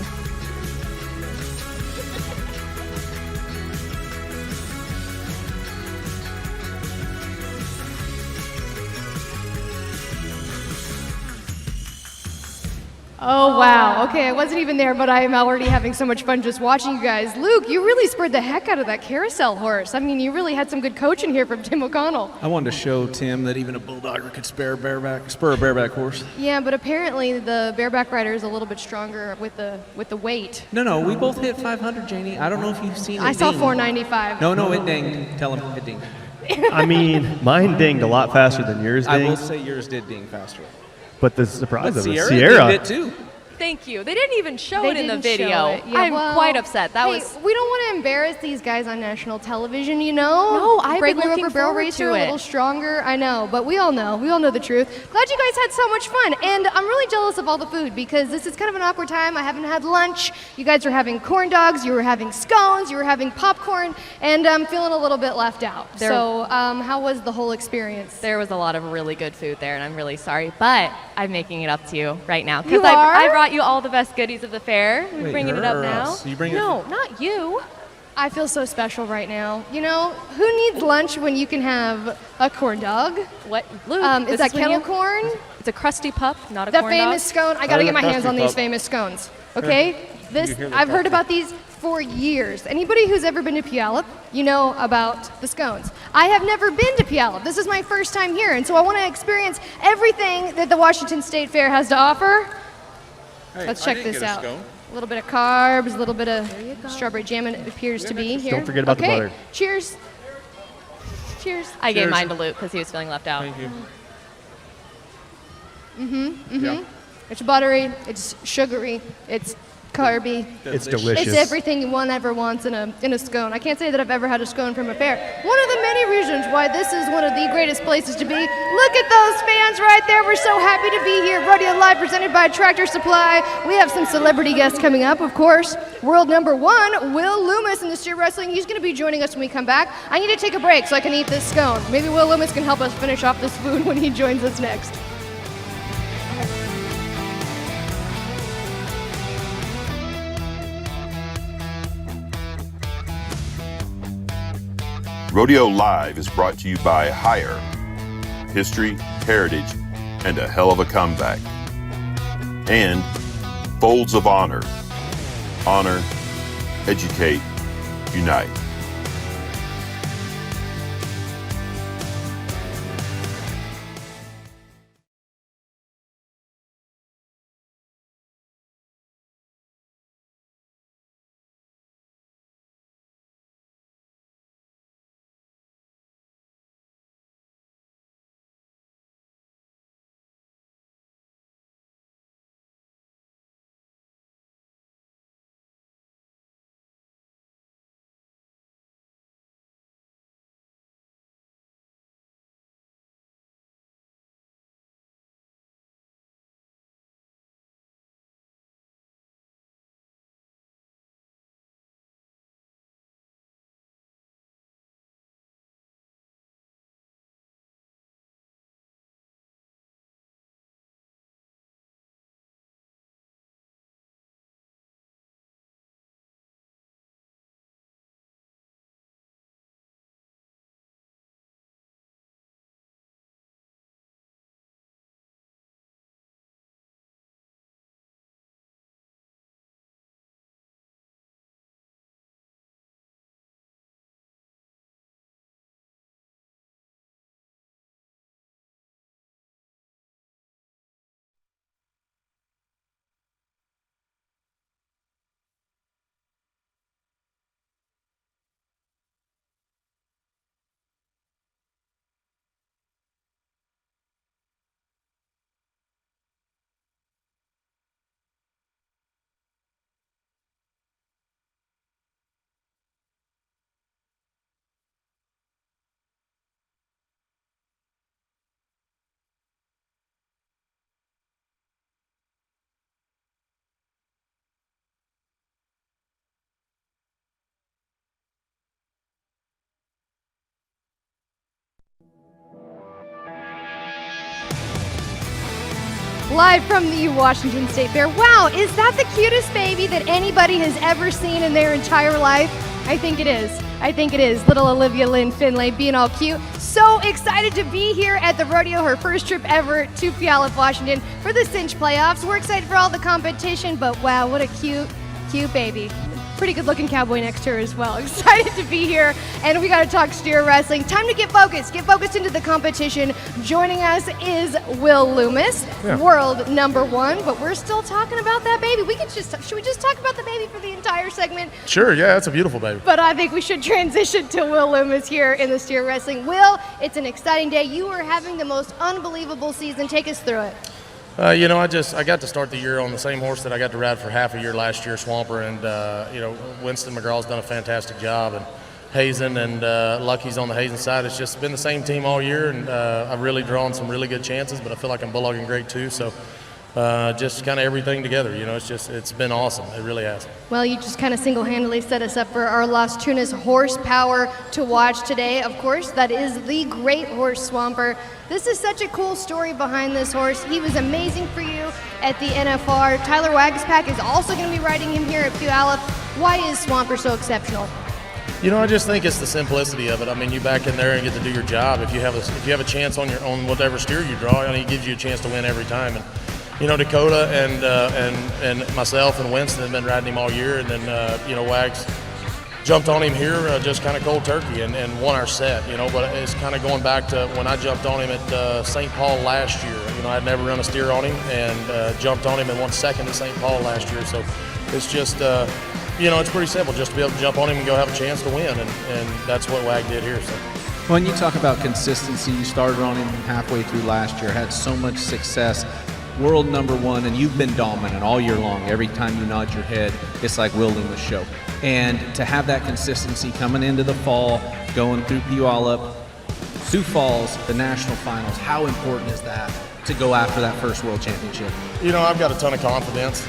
A: Oh, wow. Okay, I wasn't even there, but I am already having so much fun just watching you guys. Luke, you really spurred the heck out of that carousel horse. I mean, you really had some good coaching here from Tim O'Connell.
C: I wanted to show Tim that even a bulldogger could spur a bareback horse.
A: Yeah, but apparently the bareback rider is a little bit stronger with the weight.
C: No, we both hit 500, Janie. I don't know if you've seen it.
A: I saw
C: ding.
A: 495.
C: No, it dinged. Tell him it dinged.
B: I mean, mine dinged a lot faster than yours
C: I will
B: dinged.
C: say yours did ding faster.
B: But the surprise
C: But
B: of it,
C: Sierra did it too.
D: Thank you. They didn't even show
A: They
D: it in the
A: didn't show
D: video.
A: it. Yeah,
D: I'm
A: well,
D: quite upset. That
A: hey,
D: was.
A: we don't want to embarrass these guys on national television, you know?
D: No, I've been
A: Regular
D: looking
A: Rubber Barrel
D: forward
A: Racer,
D: to
A: a
D: it.
A: little stronger. I know, but we all know. We all know the truth. Glad you guys had so much fun, and I'm really jealous of all the food because this is kind of an awkward time. I haven't had lunch. You guys were having corn dogs. You were having scones. You were having popcorn, and I'm feeling a little bit left out. So, how was the whole experience?
D: There was a lot of really good food there, and I'm really sorry, but I'm making it up to you right now
A: You
D: because
A: are?
D: I brought you all the best goodies of the fair. We're
C: Wait,
D: bringing it
C: her
D: up
C: or
D: now.
C: us? You bring it-
D: No, not you.
A: I feel so special right now. You know, who needs lunch when you can have a corn dog?
D: What, Luke?
A: Is
D: this
A: that
D: when
A: kettle
D: you-
A: corn?
D: It's a crusty pup, not a
A: The
D: corn
A: famous
D: dog.
A: scone. I gotta
B: Oh,
A: get
B: the
A: my hands
B: crusty
A: on these
B: pup.
A: famous scones. Okay? This
B: You hear the
A: I've heard
B: crusty
A: about these for years. Anybody who's ever been to Puyallup, you know about the scones. I have never been to Puyallup. This is my first time here, and so I want to experience everything that the Washington State Fair has to offer.
C: Hey,
A: Let's
C: I
A: check
C: didn't
A: this
C: get a
A: out.
C: scone.
A: A little bit of carbs, a little bit of strawberry jam, it appears to be here.
B: Don't forget about the
A: Okay,
B: butter.
A: Cheers. Cheers.
D: I gave
C: Cheers.
D: mine to Luke because he was feeling left out.
C: Thank you.
A: It's buttery, it's sugary, it's carby.
B: It's delicious.
A: It's everything one ever wants in a scone. I can't say that I've ever had a scone from a fair. One of the many reasons why this is one of the greatest places to be. Look at those fans right there. We're so happy to be here. Rodeo Live presented by Tractor Supply. We have some celebrity guests coming up, of course. World number one, Will Lummus in the steer wrestling. He's going to be joining us when we come back. I need to take a break so I can eat this scone. Maybe Will Lummus can help us finish off this food when he joins us next.
F: Rodeo Live is brought to you by Hire, History, Heritage, and a Hell of a Comeback. And Folds of Honor. Honor, educate, unite.
A: live from the Washington State Fair. Wow, is that the cutest baby that anybody has ever seen in their entire life? I think it is. I think it is. Little Olivia Lynn Finlay being all cute. So excited to be here at the rodeo, her first trip ever to Puyallup, Washington for the cinch playoffs. We're excited for all the competition, but wow, what a cute baby. Pretty good looking cowboy next to her as well. Excited to be here, and we got to talk steer wrestling. Time to get focused into the competition. Joining us is Will Lummus, world #1, but we're still talking about that baby. Should we just talk about the baby for the entire segment?
I: Sure, yeah, it's a beautiful baby.
A: But I think we should transition to Will Lummus here in the steer wrestling. Will, it's an exciting day. You are having the most unbelievable season. Take us through it.
I: I got to start the year on the same horse that I got to ride for half a year last year, Swamper, and Winston McGraw's done a fantastic job, and Hazen and Lucky's on the Hazen side. It's just been the same team all year, and I've really drawn some really good chances, but I feel like I'm bulldogging great too. So just kind of everything together, it's been awesome. It really has.
A: Well, you just kind of single-handedly set us up for our Las Tunas horsepower to watch today. Of course, that is the great horse Swamper. This is such a cool story behind this horse. He was amazing for you at the NFR. Tyler Wagaspack is also going to be riding him here at Puyallup. Why is Swamper so exceptional?
I: I just think it's the simplicity of it. I mean, you back in there and get to do your job. If you have a chance on whatever steer you draw, it gives you a chance to win every time. And Dakota and myself and Winston have been riding him all year, and then Wags jumped on him here just kind of cold turkey and won our set. But it's kind of going back to when I jumped on him at St. Paul last year. I'd never run a steer on him, and jumped on him and won second at St. Paul last year. So it's just it's pretty simple just to be able to jump on him and go have a chance to win, and that's what Wag did here. So.
C: When you talk about consistency, you started on him halfway through last year, had so much success. World #1, and you've been dominant all year long. Every time you nod your head, it's like Will Lummus show. And to have that consistency coming into the fall, going through Puyallup, Sioux Falls, the national finals, how important is that to go after that first world championship?
I: I've got a ton of confidence.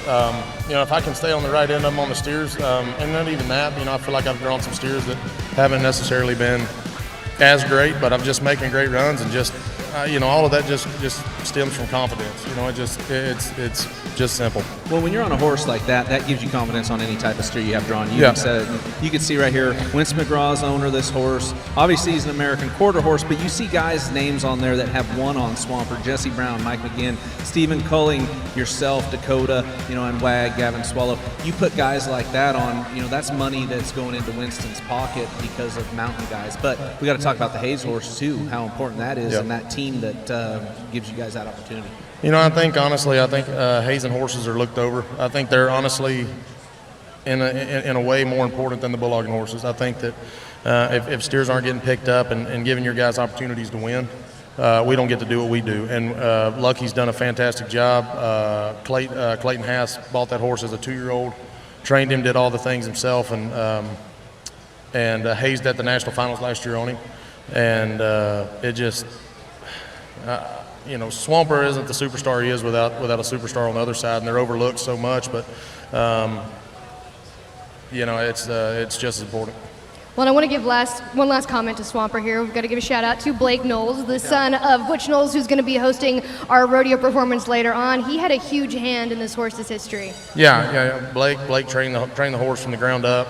I: If I can stay on the right end of them on the steers, and not even that, I feel like I've drawn some steers that haven't necessarily been as great, but I'm just making great runs, and just all of that just stems from confidence. It's just simple.
C: Well, when you're on a horse like that, that gives you confidence on any type of steer you have drawn. You can see right here, Winston McGraw's owner of this horse. Obviously, he's an American quarter horse, but you see guys' names on there that have won on Swamper: Jesse Brown, Mike McGinn, Stephen Culling, yourself, Dakota, and Wag, Gavin Swallow. You put guys like that on, that's money that's going into Winston's pocket because of mountain guys. But we got to talk about the Hayes horse too, how important that is, and that team that gives you guys that opportunity.
I: I think Hazen horses are looked over. I think they're honestly, in a way, more important than the bulldogging horses. I think that if steers aren't getting picked up and giving your guys opportunities to win, we don't get to do what we do. And Lucky's done a fantastic job. Clayton Haas bought that horse as a 2-year-old, trained him, did all the things himself, and hazed at the national finals last year on him. And it just, Swamper isn't the superstar he is without a superstar on the other side, and they're overlooked so much. But it's just as important.
A: Well, I want to give one last comment to Swamper here. We've got to give a shout out to Blake Knowles, the son of Butch Knowles, who's going to be hosting our rodeo performance later on. He had a huge hand in this horse's history.
I: Yeah. Blake trained the horse from the ground up,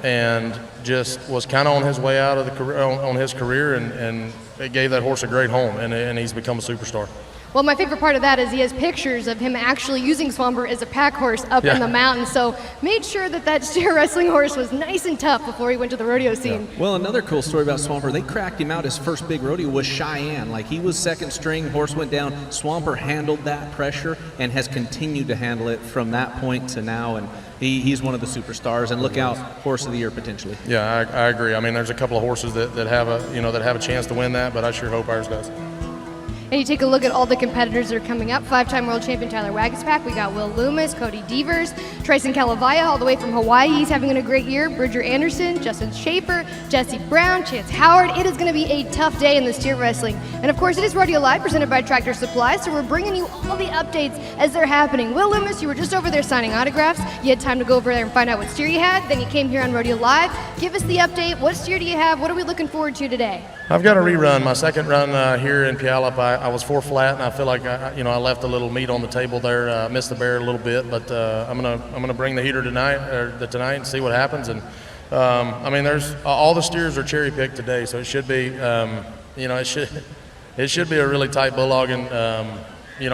I: and just was kind of on his way out of the career, on his career, and it gave that horse a great home, and he's become a superstar.
A: Well, my favorite part of that is he has pictures of him actually using Swamper as a pack horse up in the mountains. So made sure that steer wrestling horse was nice and tough before he went to the rodeo scene.
C: Yeah. Well, another cool story about Swamper, they cracked him out. His first big rodeo was Cheyenne. He was second string, horse went down. Swamper handled that pressure and has continued to handle it from that point to now. And he's one of the superstars, and look out, horse of the year potentially.
I: Yeah, I agree. There's a couple of horses that have a chance to win that, but I sure hope ours does.
A: And you take a look at all the competitors that are coming up. 5-time world champion Tyler Wagaspack. We got Will Lummus, Cody Devers, Tryson Calavaya all the way from Hawaii. He's having a great year. Bridger Anderson, Justin Schaefer, Jesse Brown, Chance Howard. It is going to be a tough day in the steer wrestling. And of course, it is Rodeo Live presented by Tractor Supply, so we're bringing you all the updates as they're happening. Will Lummus, you were just over there signing autographs. You had time to go over there and find out what steer you had. Then you came here on Rodeo Live. Give us the update. What steer do you have? What are we looking forward to today?
I: I've got a rerun. My second run here in Puyallup, I was 4 flat, and I feel like I left a little meat on the table there. Missed the bear a little bit, but I'm gonna bring the heater tonight and see what happens. And there's all the steers are cherry picked today, so it should be it should be a really tight bulldog. And you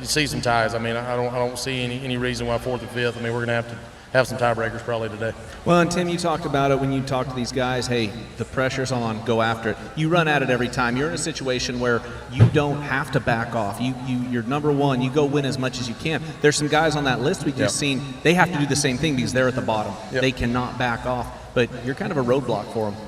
I: see some ties. I don't see any reason why 4th and 5th. We're gonna have to have some tiebreakers probably today.
C: Well, and Tim, you talked about it when you talked to these guys. Hey, the pressure's on. Go after it. You run at it every time. You're in a situation where you don't have to back off. You're number one. You go win as much as you can. There's some guys on that list we just seen. They have to do the same thing because they're at the bottom. Yep. They cannot back off. But you're kind of a roadblock for them.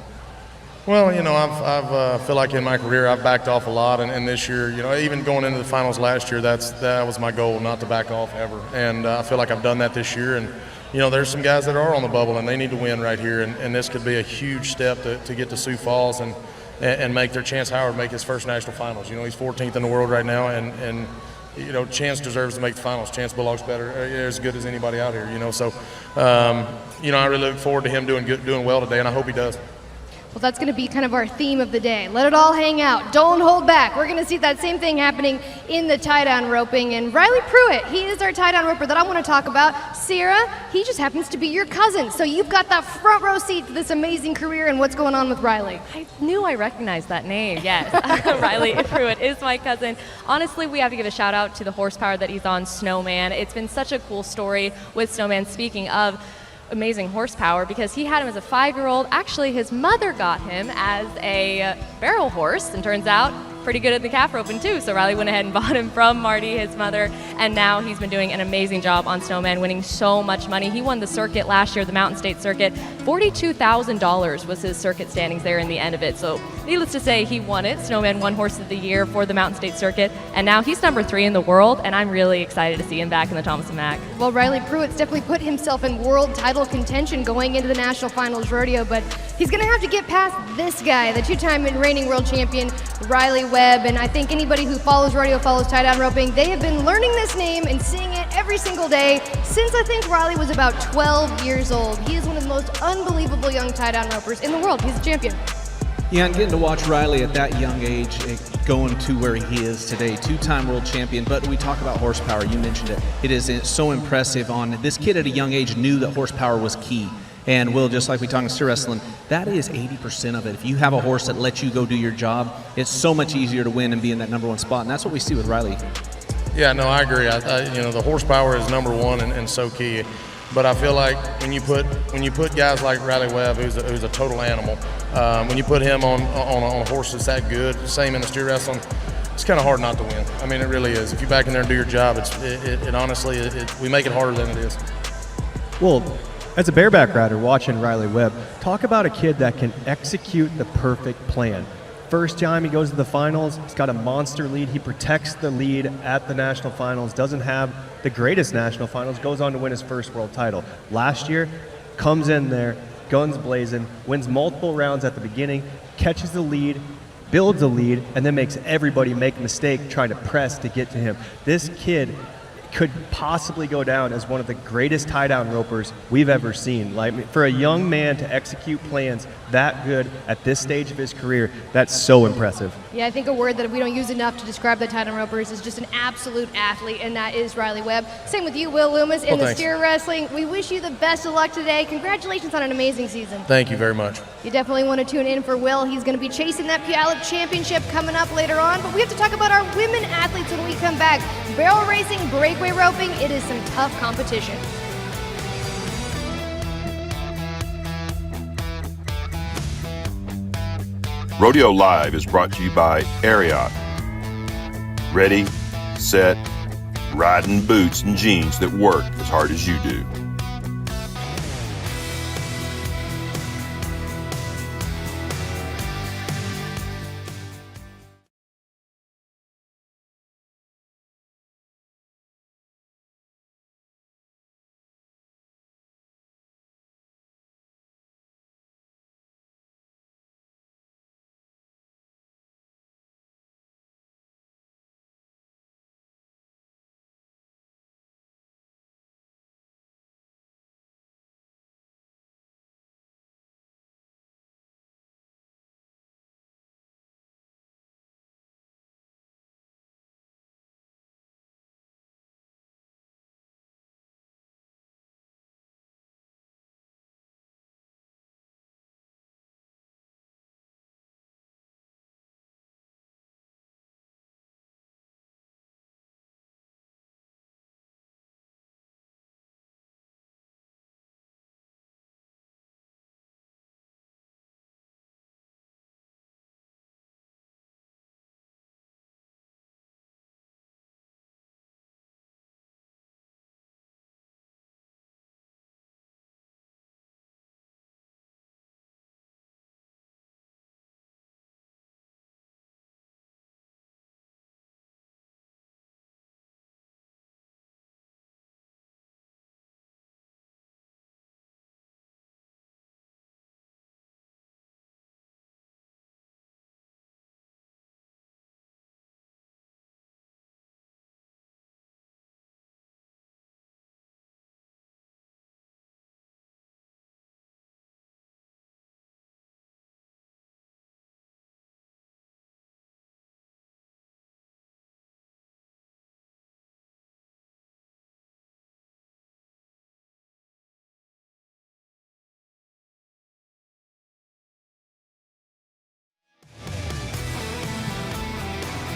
I: Well, I've feel like in my career I've backed off a lot, and this year, even going into the finals last year, that was my goal, not to back off ever. And I feel like I've done that this year. And there's some guys that are on the bubble, and they need to win right here. And this could be a huge step to get to Sioux Falls and make their Chance Howard make his first national finals. He's 14th in the world right now, and Chance deserves to make the finals. Chance Bullock's better, as good as anybody out here. So I really look forward to him doing well today, and I hope he does.
A: Well, that's going to be kind of our theme of the day. Let it all hang out. Don't hold back. We're going to see that same thing happening in the tie-down roping. And Riley Pruitt, he is our tie-down roper that I want to talk about. Sierra, he just happens to be your cousin. So you've got that front row seat to this amazing career and what's going on with Riley.
D: I knew I recognized that name, yes. Riley Pruitt is my cousin. Honestly, we have to give a shout out to the horsepower that he's on Snowman. It's been such a cool story with Snowman, speaking of amazing horsepower, because he had him as a 5-year-old. Actually, his mother got him as a barrel horse, and turns out pretty good at the calf roping too. So Riley went ahead and bought him from Marty, his mother, and now he's been doing an amazing job on Snowman, winning so much money. He won the circuit last year, the Mountain State Circuit. $42,000 was his circuit standings there in the end of it. So needless to say, he won it. Snowman won Horse of the Year for the Mountain State Circuit, and now he's number 3 in the world, and I'm really excited to see him back in the Thomas & Mack.
A: Well, Riley Pruitt's definitely put himself in world title contention going into the National Finals Rodeo, but he's going to have to get past this guy, the 2-time and reigning world champion, Riley Webb. And I think anybody who follows rodeo, follows tie-down roping, they have been learning this name and seeing it every single day since I think Riley was about 12 years old. He is one of the most unbelievable young tie-down ropers in the world. He's a champion.
C: Yeah, and getting to watch Riley at that young age going to where he is today, 2-time world champion. But we talk about horsepower, you mentioned it. It is so impressive. This kid at a young age knew that horsepower was key. And Will, just like we talked in steer wrestling, that is 80% of it. If you have a horse that lets you go do your job, it's so much easier to win and be in that number 1 spot. And that's what we see with Riley.
I: Yeah, no, I agree. The horsepower is number 1 and so key. But I feel like when you put guys like Riley Webb, who's a total animal, when you put him on a horse that's that good, same in the steer wrestling, it's kind of hard not to win. It really is. If you back in there and do your job, it honestly, we make it harder than it is.
B: Well, as a bareback rider watching Riley Webb, talk about a kid that can execute the perfect plan. First time he goes to the finals, he's got a monster lead. He protects the lead at the national finals, doesn't have the greatest national finals, goes on to win his first world title. Last year, comes in there, guns blazing, wins multiple rounds at the beginning, catches the lead, builds a lead, and then makes everybody make a mistake trying to press to get to him. This kid could possibly go down as one of the greatest tie-down ropers we've ever seen. Like, for a young man to execute plans that good at this stage of his career, that's so impressive.
A: Yeah, I think a word that we don't use enough to describe the tie-down ropers is just an absolute athlete, and that is Riley Webb. Same with you, Will Lummus, in the steer wrestling. We wish you the best of luck today. Congratulations on an amazing season.
I: Thank you very much.
A: You definitely want to tune in for Will. He's going to be chasing that Puyallup championship coming up later on, but we have to talk about our women athletes when we come back. Barrel racing, breakaway roping, it is some tough competition.
F: Rodeo Live is brought to you by Ariat. Ready, set, riding boots and jeans that work as hard as you do.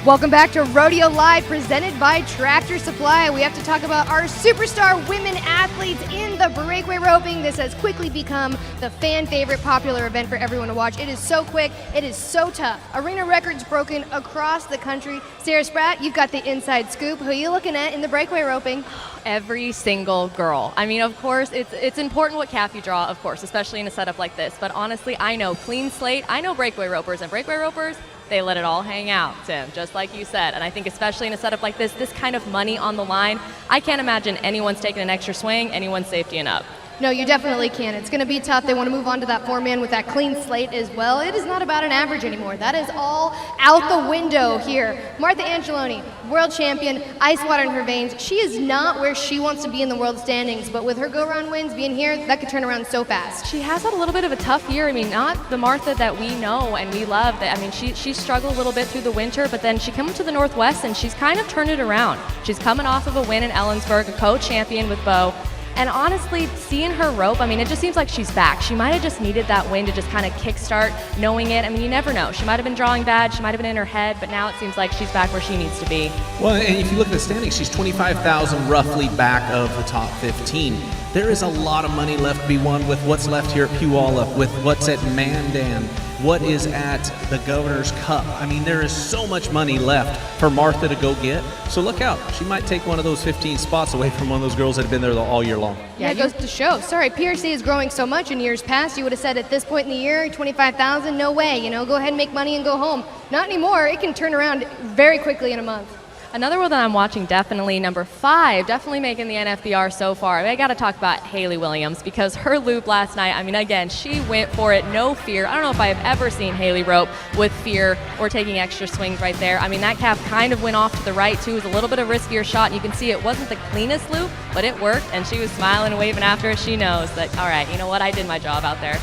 A: Welcome back to Rodeo Live, presented by Tractor Supply. We have to talk about our superstar women athletes in the breakaway roping. This has quickly become the fan favorite popular event for everyone to watch. It is so quick. It is so tough. Arena records broken across the country. Sierra Spratt, you've got the inside scoop. Who are you looking at in the breakaway roping?
D: Every single girl. I mean, of course, it's important what calf you draw, of course, especially in a setup like this. But honestly, I know clean slate. I know breakaway ropers, and breakaway ropers, they let it all hang out, Tim, just like you said. And I think especially in a setup like this kind of money on the line, I can't imagine anyone's taking an extra swing, anyone's safetying up.
A: No, you definitely can. It's going to be tough. They want to move on to that four-man with that clean slate as well. It is not about an average anymore. That is all out the window here. Martha Angeloni, world champion, ice water in her veins. She is not where she wants to be in the world standings, but with her go-round wins being here, that could turn around so fast.
D: She has had a little bit of a tough year. I mean, not the Martha that we know and we love. I mean, she struggled a little bit through the winter, but then she came to the Northwest and she's kind of turned it around. She's coming off of a win in Ellensburg, a co-champion with Bo. And honestly, seeing her rope, I mean, it just seems like she's back. She might have just needed that win to just kind of kickstart knowing it. I mean, you never know. She might have been drawing bad. She might have been in her head, but now it seems like she's back where she needs to be.
C: Well, and if you look at the standings, she's 25,000 roughly back of the top 15. There is a lot of money left to be won with what's left here at Puyallup, with what's at Mandan, what is at the Governor's Cup. I mean, there is so much money left for Martha to go get. So look out. She might take one of those 15 spots away from one of those girls that have been there all year long.
A: Yeah, it goes to show. Sorry, PRC is growing so much in years past. You would have said at this point in the year, 25,000, no way. You know, go ahead and make money and go home. Not anymore. It can turn around very quickly in a month.
D: Another one that I'm watching, definitely number 5, definitely making the NFBR so far. I got to talk about Haley Williams, because her loop last night, I mean, again, she went for it, no fear. I don't know if I've ever seen Haley rope with fear or taking extra swings right there. I mean, that calf kind of went off to the right, too. It was a little bit of a riskier shot, and you can see it wasn't the cleanest loop, but it worked, and she was smiling and waving after it. She knows that, all right, you know what, I did my job out there.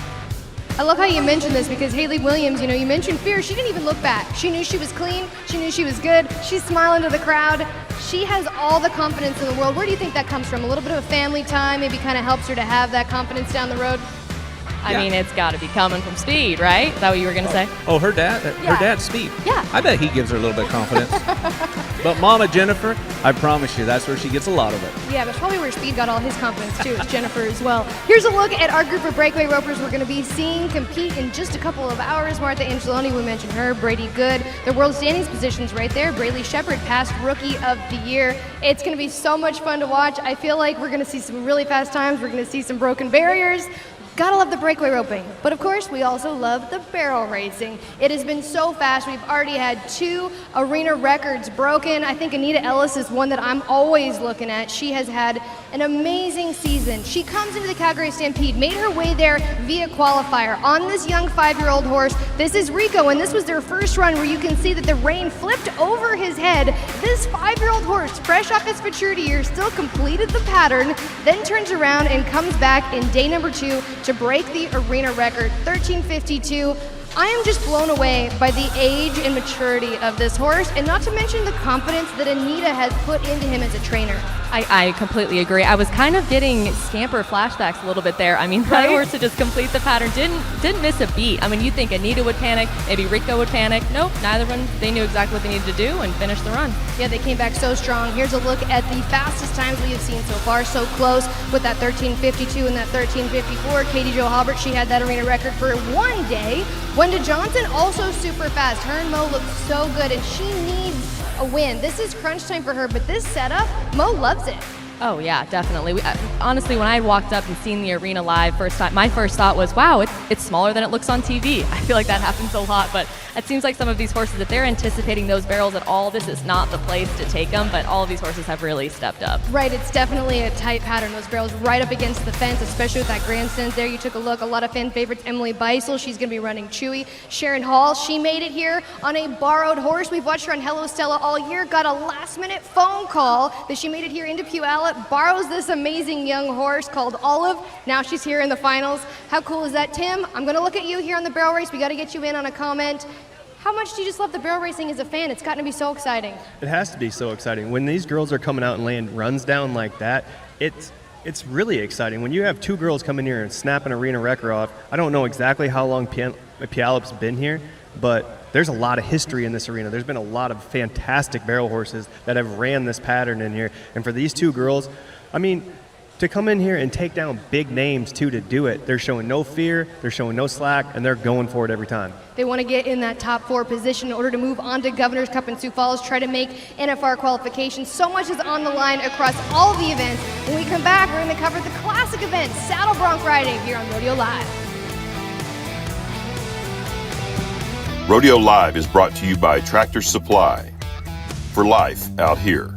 A: I love how you mentioned this, because Haley Williams, you know, you mentioned fear. She didn't even look back. She knew she was clean. She knew she was good. She's smiling to the crowd. She has all the confidence in the world. Where do you think that comes from? A little bit of a family time maybe kind of helps her to have that confidence down the road?
D: I mean, it's got to be coming from speed, right? Is that what you were going to say?
C: Oh, her dad's speed.
D: Yeah.
C: I bet he gives her a little bit of confidence. But Mama Jennifer, I promise you, that's where she gets a lot of it.
A: Yeah, that's probably where Speed got all his confidence too, is Jennifer as well. Here's a look at our group of breakaway ropers we're going to be seeing compete in just a couple of hours. Martha Angeloni, we mentioned her, Brady Good, their world standings positions right there. Braylee Shepard, past Rookie of the Year. It's going to be so much fun to watch. I feel like we're going to see some really fast times. We're going to see some broken barriers. Gotta love the breakaway roping. But of course, we also love the barrel racing. It has been so fast. We've already had 2 arena records broken. I think Anita Ellis is one that I'm always looking at. She has had an amazing season. She comes into the Calgary Stampede, made her way there via qualifier on this young 5-year-old horse. This is Rico, and this was their first run where you can see that the rein flipped over his head. This 5-year-old horse, fresh off his maturity year, still completed the pattern, then turns around and comes back in day number 2 to break the arena record, 13:52. I am just blown away by the age and maturity of this horse, and not to mention the confidence that Anita has put into him as a trainer.
D: I completely agree. I was kind of getting Scamper flashbacks a little bit there. I mean, that horse to just complete the pattern didn't miss a beat. I mean, you'd think Anita would panic, maybe Rico would panic. Nope, neither one. They knew exactly what they needed to do and finished the run.
A: Yeah, they came back so strong. Here's a look at the fastest times we have seen so far. So close with that 13:52 and that 13:54. Katie Jo Halbert, she had that arena record for one day. Wenda Johnson, also super fast. Her and Mo look so good, and she needs a win. This is crunch time for her, but this setup, Mo loves it.
D: Oh yeah, definitely. Honestly, when I walked up and seen the arena live first time, my first thought was, wow, it's smaller than it looks on TV. I feel like that happens a lot, but it seems like some of these horses, if they're anticipating those barrels at all, this is not the place to take them, but all of these horses have really stepped up.
A: Right, it's definitely a tight pattern. Those barrels right up against the fence, especially with that grandstand there. You took a look, a lot of fan favorites. Emily Beisel, she's going to be running Chewy. Sharon Hall, she made it here on a borrowed horse. We've watched her on Hello Stella all year, got a last-minute phone call that she made it here into Puyallup, borrows this amazing young horse called Olive. Now she's here in the finals. How cool is that, Tim? I'm going to look at you here on the barrel race. We got to get you in on a comment. How much do you just love the barrel racing as a fan? It's gotten to be so exciting.
B: It has to be so exciting. When these girls are coming out and laying runs down like that, it's really exciting. When you have 2 girls come in here and snap an arena record off, I don't know exactly how long Puyallup's been here, but there's a lot of history in this arena. There's been a lot of fantastic barrel horses that have ran this pattern in here. And for these two girls, I mean, to come in here and take down big names, too, to do it, they're showing no fear, they're showing no slack, and they're going for it every time.
A: They want to get in that top 4 position in order to move on to Governor's Cup in Sioux Falls, try to make NFR qualifications. So much is on the line across all the events. When we come back, we're going to cover the classic event, saddle bronc riding, here on Rodeo Live.
F: Rodeo Live is brought to you by Tractor Supply. For life out here.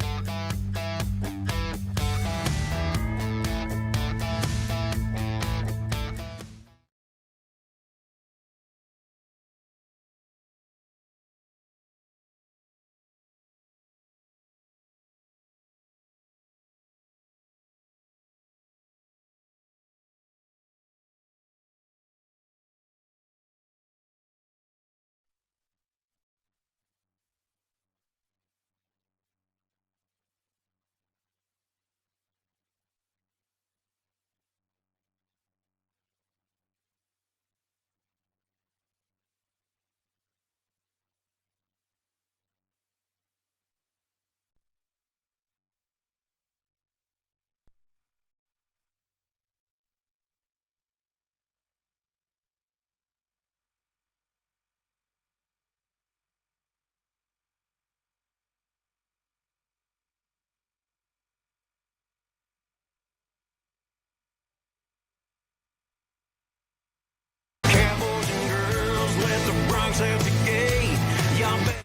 H: Cowboys and girls, let the Bronx out the gate. Y'all better.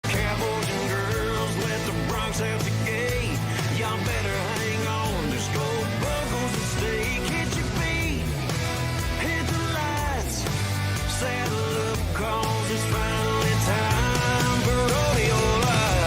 H: Cowboys and girls, let the Bronx out the gate. Y'all better hang on. There's gold buckles at stake. Hit your feet, hit the lights, saddle up, 'cause it's finally time for Rodeo Live.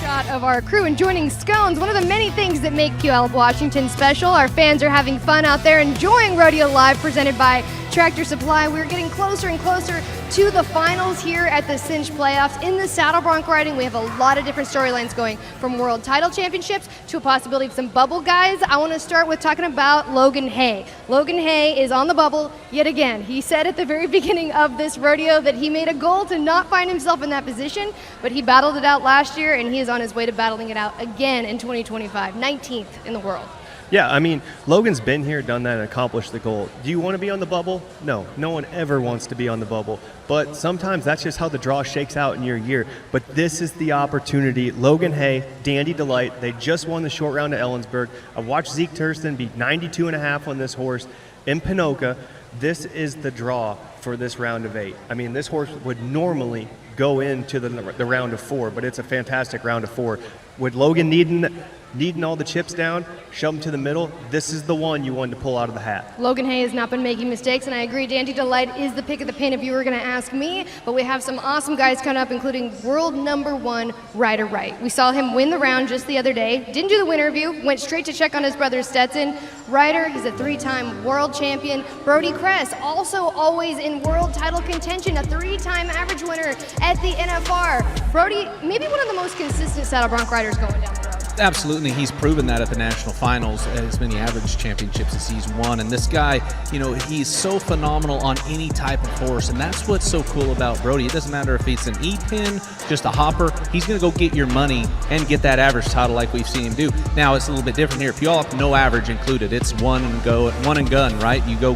A: Shot of our crew enjoying scones, one of the many things that make Puyallup, Washington special. Our fans are having fun out there enjoying Rodeo Live, presented by Tractor Supply. We're getting closer and closer to the finals here at the Cinch Playoffs. In the saddle bronc riding, we have a lot of different storylines going, from world title championships to a possibility of some bubble guys. I want to start with talking about Logan Hay. Logan Hay is on the bubble yet again. He said at the very beginning of this rodeo that he made a goal to not find himself in that position, but he battled it out last year, and he is on his way to battling it out again in 2025, 19th in the world.
B: Yeah, I mean, Logan's been here, done that, and accomplished the goal. Do you want to be on the bubble? No, no one ever wants to be on the bubble. But sometimes that's just how the draw shakes out in your year. But this is the opportunity. Logan Hay, Dandy Delight, they just won the short round at Ellensburg. I watched Zeke Thurston be 92.5 on this horse in Pinoca. This is the draw for this round of 8. I mean, this horse would normally go into the round of 4, but it's a fantastic round of 4. With Logan needing all the chips down, shove them to the middle, this is the one you wanted to pull out of the hat.
A: Logan Hay has not been making mistakes, and I agree, Dandy Delight is the pick of the pin if you were going to ask me, but we have some awesome guys coming up, including world #1 Ryder Wright. We saw him win the round just the other day, didn't do the win interview, went straight to check on his brother Stetson. Ryder, he's a 3-time world champion. Brody Kress, also always in world title contention, a 3-time average winner at the NFR. Brody, maybe one of the most consistent saddle bronc riders going down the road.
C: Absolutely, he's proven that at the national finals, as many average championships as he's won. And this guy, you know, he's so phenomenal on any type of horse, and that's what's so cool about Brody. It doesn't matter if it's an E-pin, just a hopper, he's going to go get your money and get that average title like we've seen him do. Now, it's a little bit different here. Puyallup, no average included. It's one and gun, right? You go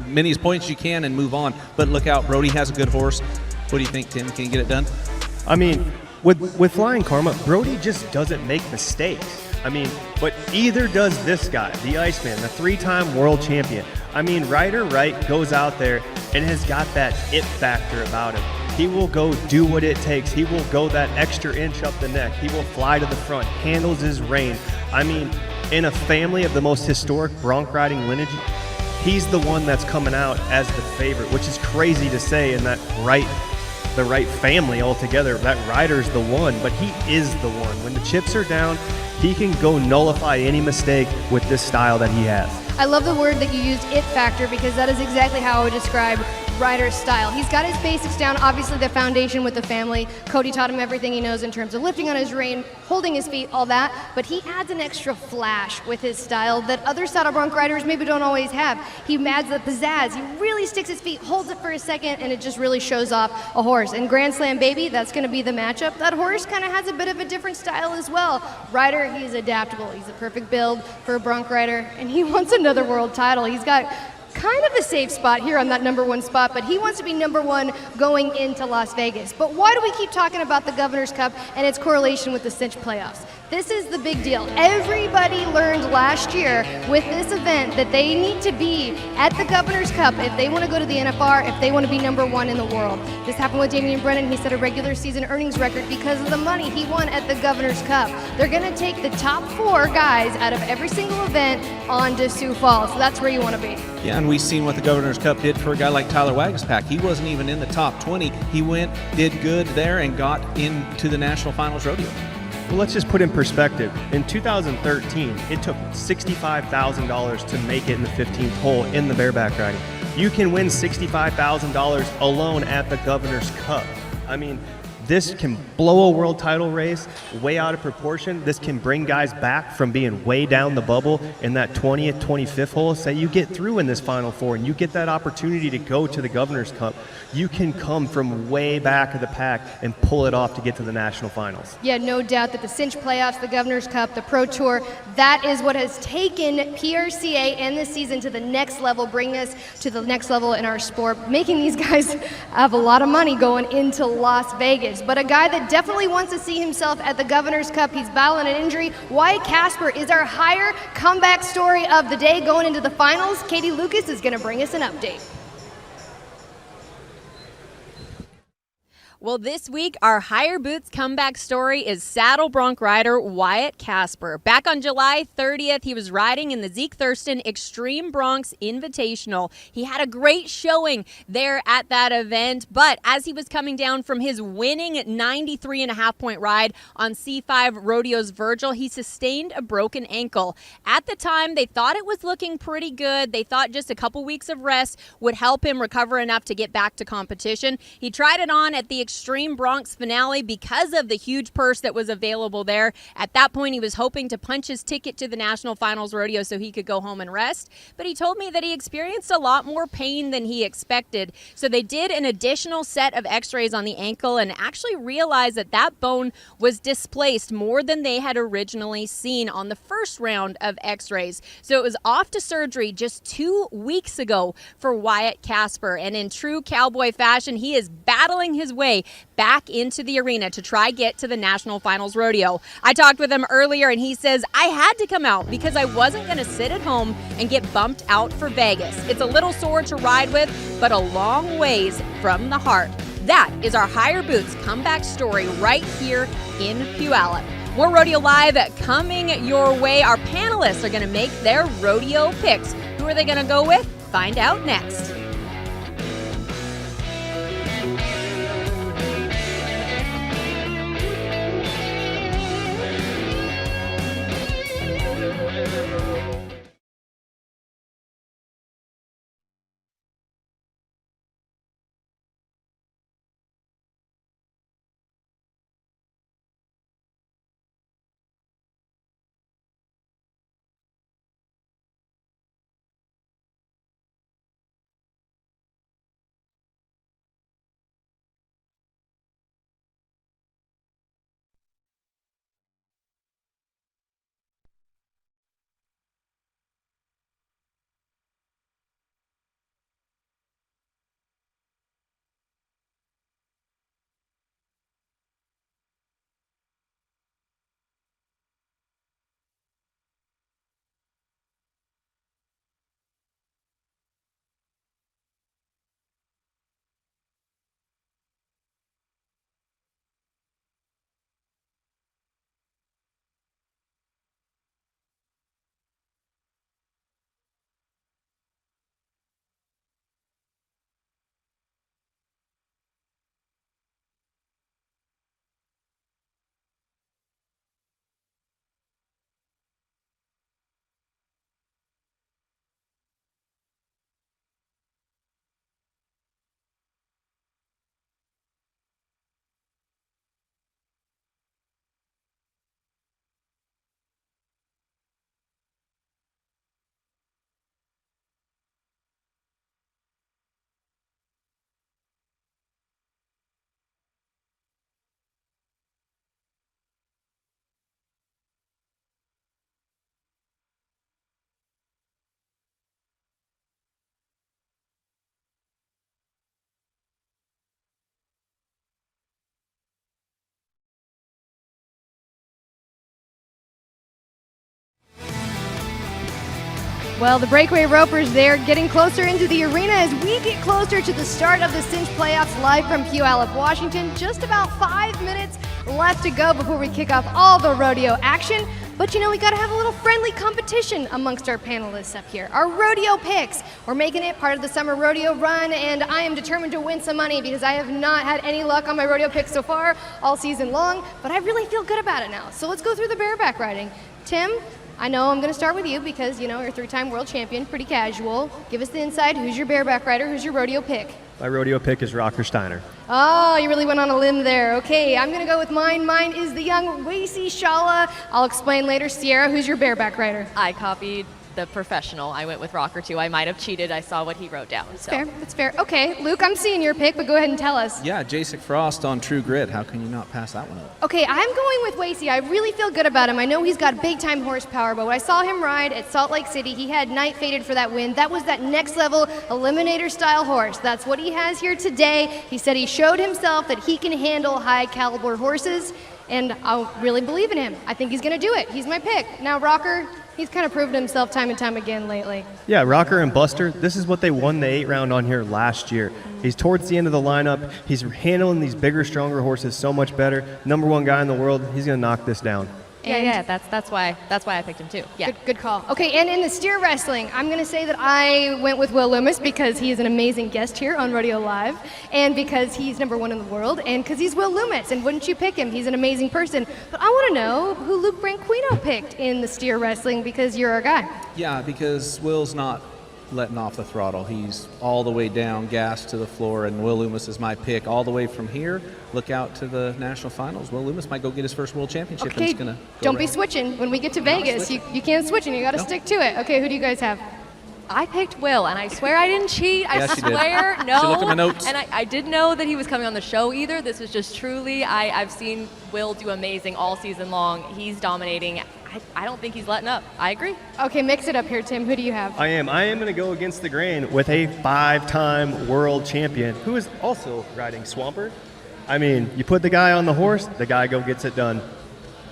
C: many as points as you can and move on. But look out, Brody has a good horse. What do you think, Tim? Can you get it done?
B: I mean, with Flying Karma, Brody just doesn't make mistakes. I mean, but either does this guy, the Iceman, the 3-time world champion. I mean, Ryder Wright goes out there and has got that it factor about him. He will go do what it takes. He will go that extra inch up the neck. He will fly to the front, handles his rein. I mean, in a family of the most historic bronc riding lineage, he's the one that's coming out as the favorite, which is crazy to say in that the right family altogether. That rider's the one, but he is the one. When the chips are down, he can go nullify any mistake with this style that he has.
A: I love the word that you used, it factor, because that is exactly how I would describe Ryder's style. He's got his basics down, obviously the foundation with the family. Cody taught him everything he knows in terms of lifting on his rein, holding his feet, all that, but he adds an extra flash with his style that other saddle bronc riders maybe don't always have. He adds the pizzazz. He really sticks his feet, holds it for a second, and it just really shows off a horse. And Grand Slam Baby, that's going to be the matchup. That horse kind of has a bit of a different style as well. Ryder, he's adaptable. He's a perfect build for a bronc rider, and he wants another world title. He's got kind of a safe spot here on that #1 spot, but he wants to be #1 going into Las Vegas. But why do we keep talking about the Governor's Cup and its correlation with the cinch playoffs? This is the big deal. Everybody learned last year with this event that they need to be at the Governor's Cup if they want to go to the NFR, if they want to be #1 in the world. This happened with Damian Brennan. He set a regular season earnings record because of the money he won at the Governor's Cup. They're going to take the top 4 guys out of every single event on to Sioux Falls. So that's where you want to be.
C: Yeah, and we've seen what the Governor's Cup did for a guy like Tyler Wagaspack. He wasn't even in the top 20. He went, did good there, and got into the National Finals Rodeo.
B: Well, let's just put in perspective. In 2013, it took $65,000 to make it in the 15th hole in the bareback riding. You can win $65,000 alone at the Governor's Cup. I mean, this can blow a world title race way out of proportion. This can bring guys back from being way down the bubble in that 20th, 25th hole. Say you get through in this Final Four and you get that opportunity to go to the Governor's Cup. You can come from way back of the pack and pull it off to get to the national finals.
A: Yeah, no doubt that the cinch playoffs, the Governor's Cup, the Pro Tour, that is what has taken PRCA and this season to the next level, bringing us to the next level in our sport, making these guys have a lot of money going into Las Vegas. But a guy that definitely wants to see himself at the Governor's Cup, he's battling an injury. Wyatt Casper is our higher comeback story of the day going into the finals. Katie Lucas is going to bring us an update.
E: Well, this week, our Higher Boots comeback story is saddle bronc rider Wyatt Casper. Back on July 30th, he was riding in the Zeke Thurston Extreme Broncs Invitational. He had a great showing there at that event, but as he was coming down from his winning 93.5-point ride on C5 Rodeo's Virgil, he sustained a broken ankle. At the time, they thought it was looking pretty good. They thought just a couple weeks of rest would help him recover enough to get back to competition. He tried it on at the Extreme Broncs finale because of the huge purse that was available there. At that point, he was hoping to punch his ticket to the National Finals Rodeo so he could go home and rest. But he told me that he experienced a lot more pain than he expected. So they did an additional set of x-rays on the ankle and actually realized that that bone was displaced more than they had originally seen on the first round of x-rays. So it was off to surgery just 2 weeks ago for Wyatt Casper. And in true cowboy fashion, he is battling his way back into the arena to try get to the National Finals Rodeo. I talked with him earlier and he says, I had to come out because I wasn't going to sit at home and get bumped out for Vegas. It's a little sore to ride with, but a long ways from the heart. That is our Higher Boots comeback story right here in Puyallup. More Rodeo Live coming your way. Our panelists are going to make their rodeo picks. Who are they going to go with? Find out next.
A: Well, the breakaway ropers there getting closer into the arena as we get closer to the start of the Cinch Playoffs live from Puyallup, Washington. Just about 5 minutes left to go before we kick off all the rodeo action. But you know, we gotta have a little friendly competition amongst our panelists up here. Our rodeo picks. We're making it part of the summer rodeo run, and I am determined to win some money because I have not had any luck on my rodeo picks so far all season long, but I really feel good about it now. So let's go through the bareback riding. Tim, I know I'm gonna start with you because, you know, you're a 3-time world champion, pretty casual. Give us the inside. Who's your bareback rider? Who's your rodeo pick?
B: My rodeo pick is Rocker Steiner.
A: Oh, you really went on a limb there. Okay, I'm gonna go with mine. Mine is the young Wacy Shala. I'll explain later. Sierra, who's your bareback rider?
D: I copied the professional. I went with Rocker too. I might have cheated. I saw what he wrote down. So.
A: Fair, that's fair. Okay, Luke, I'm seeing your pick, but go ahead and tell us.
C: Yeah, Jacek Frost on True Grit. How can you not pass that one up?
A: Okay, I'm going with Wacy. I really feel good about him. I know he's got big time horsepower, but when I saw him ride at Salt Lake City, he had night faded for that win. That was that next level eliminator style horse. That's what he has here today. He said he showed himself that he can handle high caliber horses, and I really believe in him. I think he's gonna do it. He's my pick. Now, Rocker, he's kind of proven himself time and time again lately.
B: Yeah, Rocker and Buster, this is what they won the 8 round on here last year. He's towards the end of the lineup. He's handling these bigger, stronger horses so much better. Number 1 guy in the world. He's going to knock this down.
D: Yeah, that's why I picked him too. Yeah.
A: Good call. Okay, and in the steer wrestling, I'm going to say that I went with Will Lummus because he is an amazing guest here on Rodeo Live, and because he's number 1 in the world, and because he's Will Lummus, and wouldn't you pick him? He's an amazing person. But I want to know who Luke Branquinho picked in the steer wrestling because you're our guy.
C: Yeah, because Will's not letting off the throttle. He's all the way down, gas to the floor, and Will Lummus is my pick all the way from here. Look out to the national finals. Will Lummus might go get his first world championship.
A: Okay,
C: and it's
A: don't be switching. When we get to Vegas, you can't switch and you got to stick to it. Okay, who do you guys have?
D: I picked Will, and I swear I didn't cheat. I swear, no.
C: She looked at my notes.
D: And I didn't know that he was coming on the show either. This was just truly, I've seen Will do amazing all season long. He's dominating. I don't think he's letting up. I agree.
A: Okay, mix it up here, Tim. Who do you have?
B: I am going to go against the grain with a 5-time world champion who is also riding Swampert. I mean, you put the guy on the horse, the guy gets it done.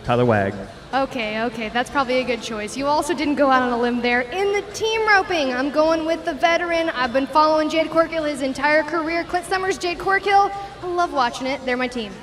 B: Tyler Wag.
A: Okay, that's probably a good choice. You also didn't go out on a limb there. In the team roping, I'm going with the veteran. I've been following Jade Corkill his entire career. Clint Summers, Jade Corkill. I love watching it. They're my team.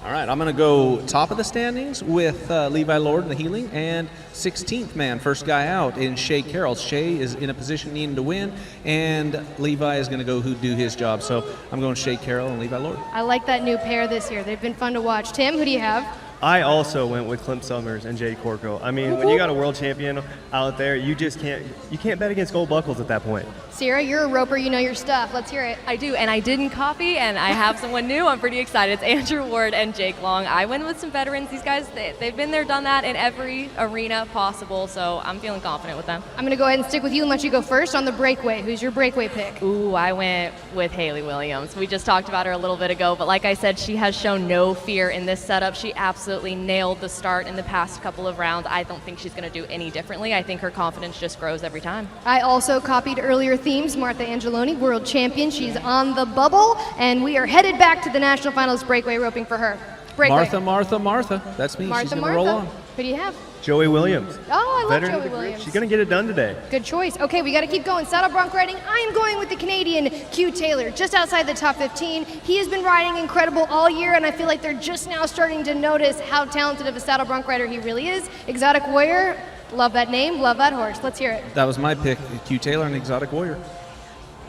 C: All right, I'm going to go top of the standings with Levi Lord in the heeling, and 16th man, first guy out, in Shea Carroll. Shea is in a position needing to win, and Levi is going to go do his job. So I'm going Shea Carroll and Levi Lord.
A: I like that new pair this year. They've been fun to watch. Tim, who do you have?
B: I also went with Clint Summers and Jade Corkill. I mean, when you got a world champion out there, you can't bet against gold buckles at that point.
A: Sierra, you're a roper, you know your stuff. Let's hear it.
D: I do, and I didn't copy, and I have someone new. I'm pretty excited. It's Andrew Ward and Jake Long. I went with some veterans. These guys, they've been there, done that in every arena possible, so I'm feeling confident with them.
A: I'm going to go ahead and stick with you and let you go first on the breakaway. Who's your breakaway pick?
D: Ooh, I went with Haley Williams. We just talked about her a little bit ago, but like I said, she has shown no fear in this setup. She absolutely nailed the start in the past couple of rounds. I don't think she's going to do any differently. I think her confidence just grows every time.
A: I also copied earlier themes. Martha Angeloni, world champion. She's on the bubble, and we are headed back to the national finals breakaway roping for her. Breakaway.
C: Martha. That's me.
A: Martha,
C: she's going to roll on.
A: Who do you have?
B: Joey Williams.
A: Oh, I love
B: Veteran
A: Joey
B: of the
A: Williams.
B: She's going to get it done today.
A: Good choice. Okay, we got to keep going. Saddle bronc riding. I am going with the Canadian Q Taylor, just outside the top 15. He has been riding incredible all year, and I feel like they're just now starting to notice how talented of a saddle bronc rider he really is. Exotic Warrior. Love that name. Love that horse. Let's hear it.
C: That was my pick, Q Taylor and Exotic Warrior.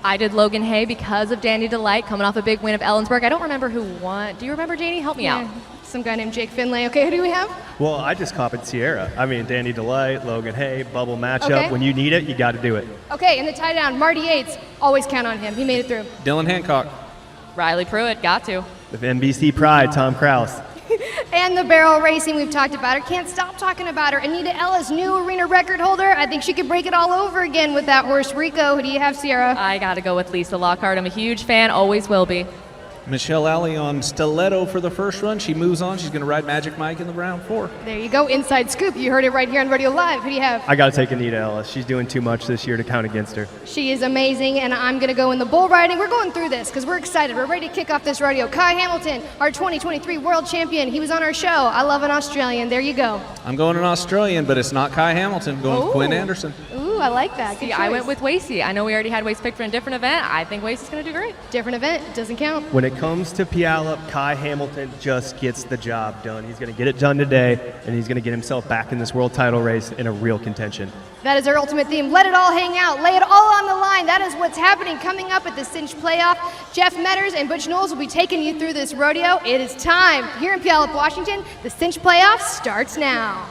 D: I did Logan Hay because of Danny Delight coming off a big win of Ellensburg. I don't remember who won. Do you remember, Janie? Help me out.
A: Some guy named Jake Finlay. Okay, who do we have?
B: Well, I just copied Sierra. I mean, Danny Delight, Logan Hay, bubble matchup.
A: Okay.
B: When you need it, you got to do it.
A: Okay, in the tie down, Marty Yates. Always count on him. He made it through.
C: Dylan Hancock.
D: Riley Pruitt, got to.
B: With NBC Pride, Tom Kraus.
A: And the barrel racing, we've talked about her. Can't stop talking about her. Anita Ellis, new arena record holder. I think she could break it all over again with that horse, Rico. Who do you have, Sierra?
D: I got to go with Lisa Lockhart. I'm a huge fan, always will be.
C: Michelle Alley on Stiletto for the first run. She moves on. She's going to ride Magic Mike in the round 4.
A: There you go. Inside scoop. You heard it right here on Rodeo Live. Who do you have?
B: I got to take Anita Ellis. She's doing too much this year to count against her.
A: She is amazing, and I'm going to go in the bull riding. We're going through this because we're excited. We're ready to kick off this rodeo. Kai Hamilton, our 2023 world champion. He was on our show. I love an Australian. There you go.
C: I'm going an Australian, but it's not Kai Hamilton. I'm going with Quinn Anderson.
A: Ooh, I like that. Good
D: See, I
A: choice.
D: went with Wasey. I know we already had Wace picked for a different event. I think Wace is going to do great.
A: Different event, doesn't count.
B: When it comes to Puyallup, Kai Hamilton just gets the job done. He's going to get it done today, and he's going to get himself back in this world title race in a real contention.
A: That is our ultimate theme. Let it all hang out. Lay it all on the line. That is what's happening coming up at the Cinch Playoff. Jeff Metters and Butch Knowles will be taking you through this rodeo. It is time. Here in Puyallup, Washington, the Cinch Playoff starts now.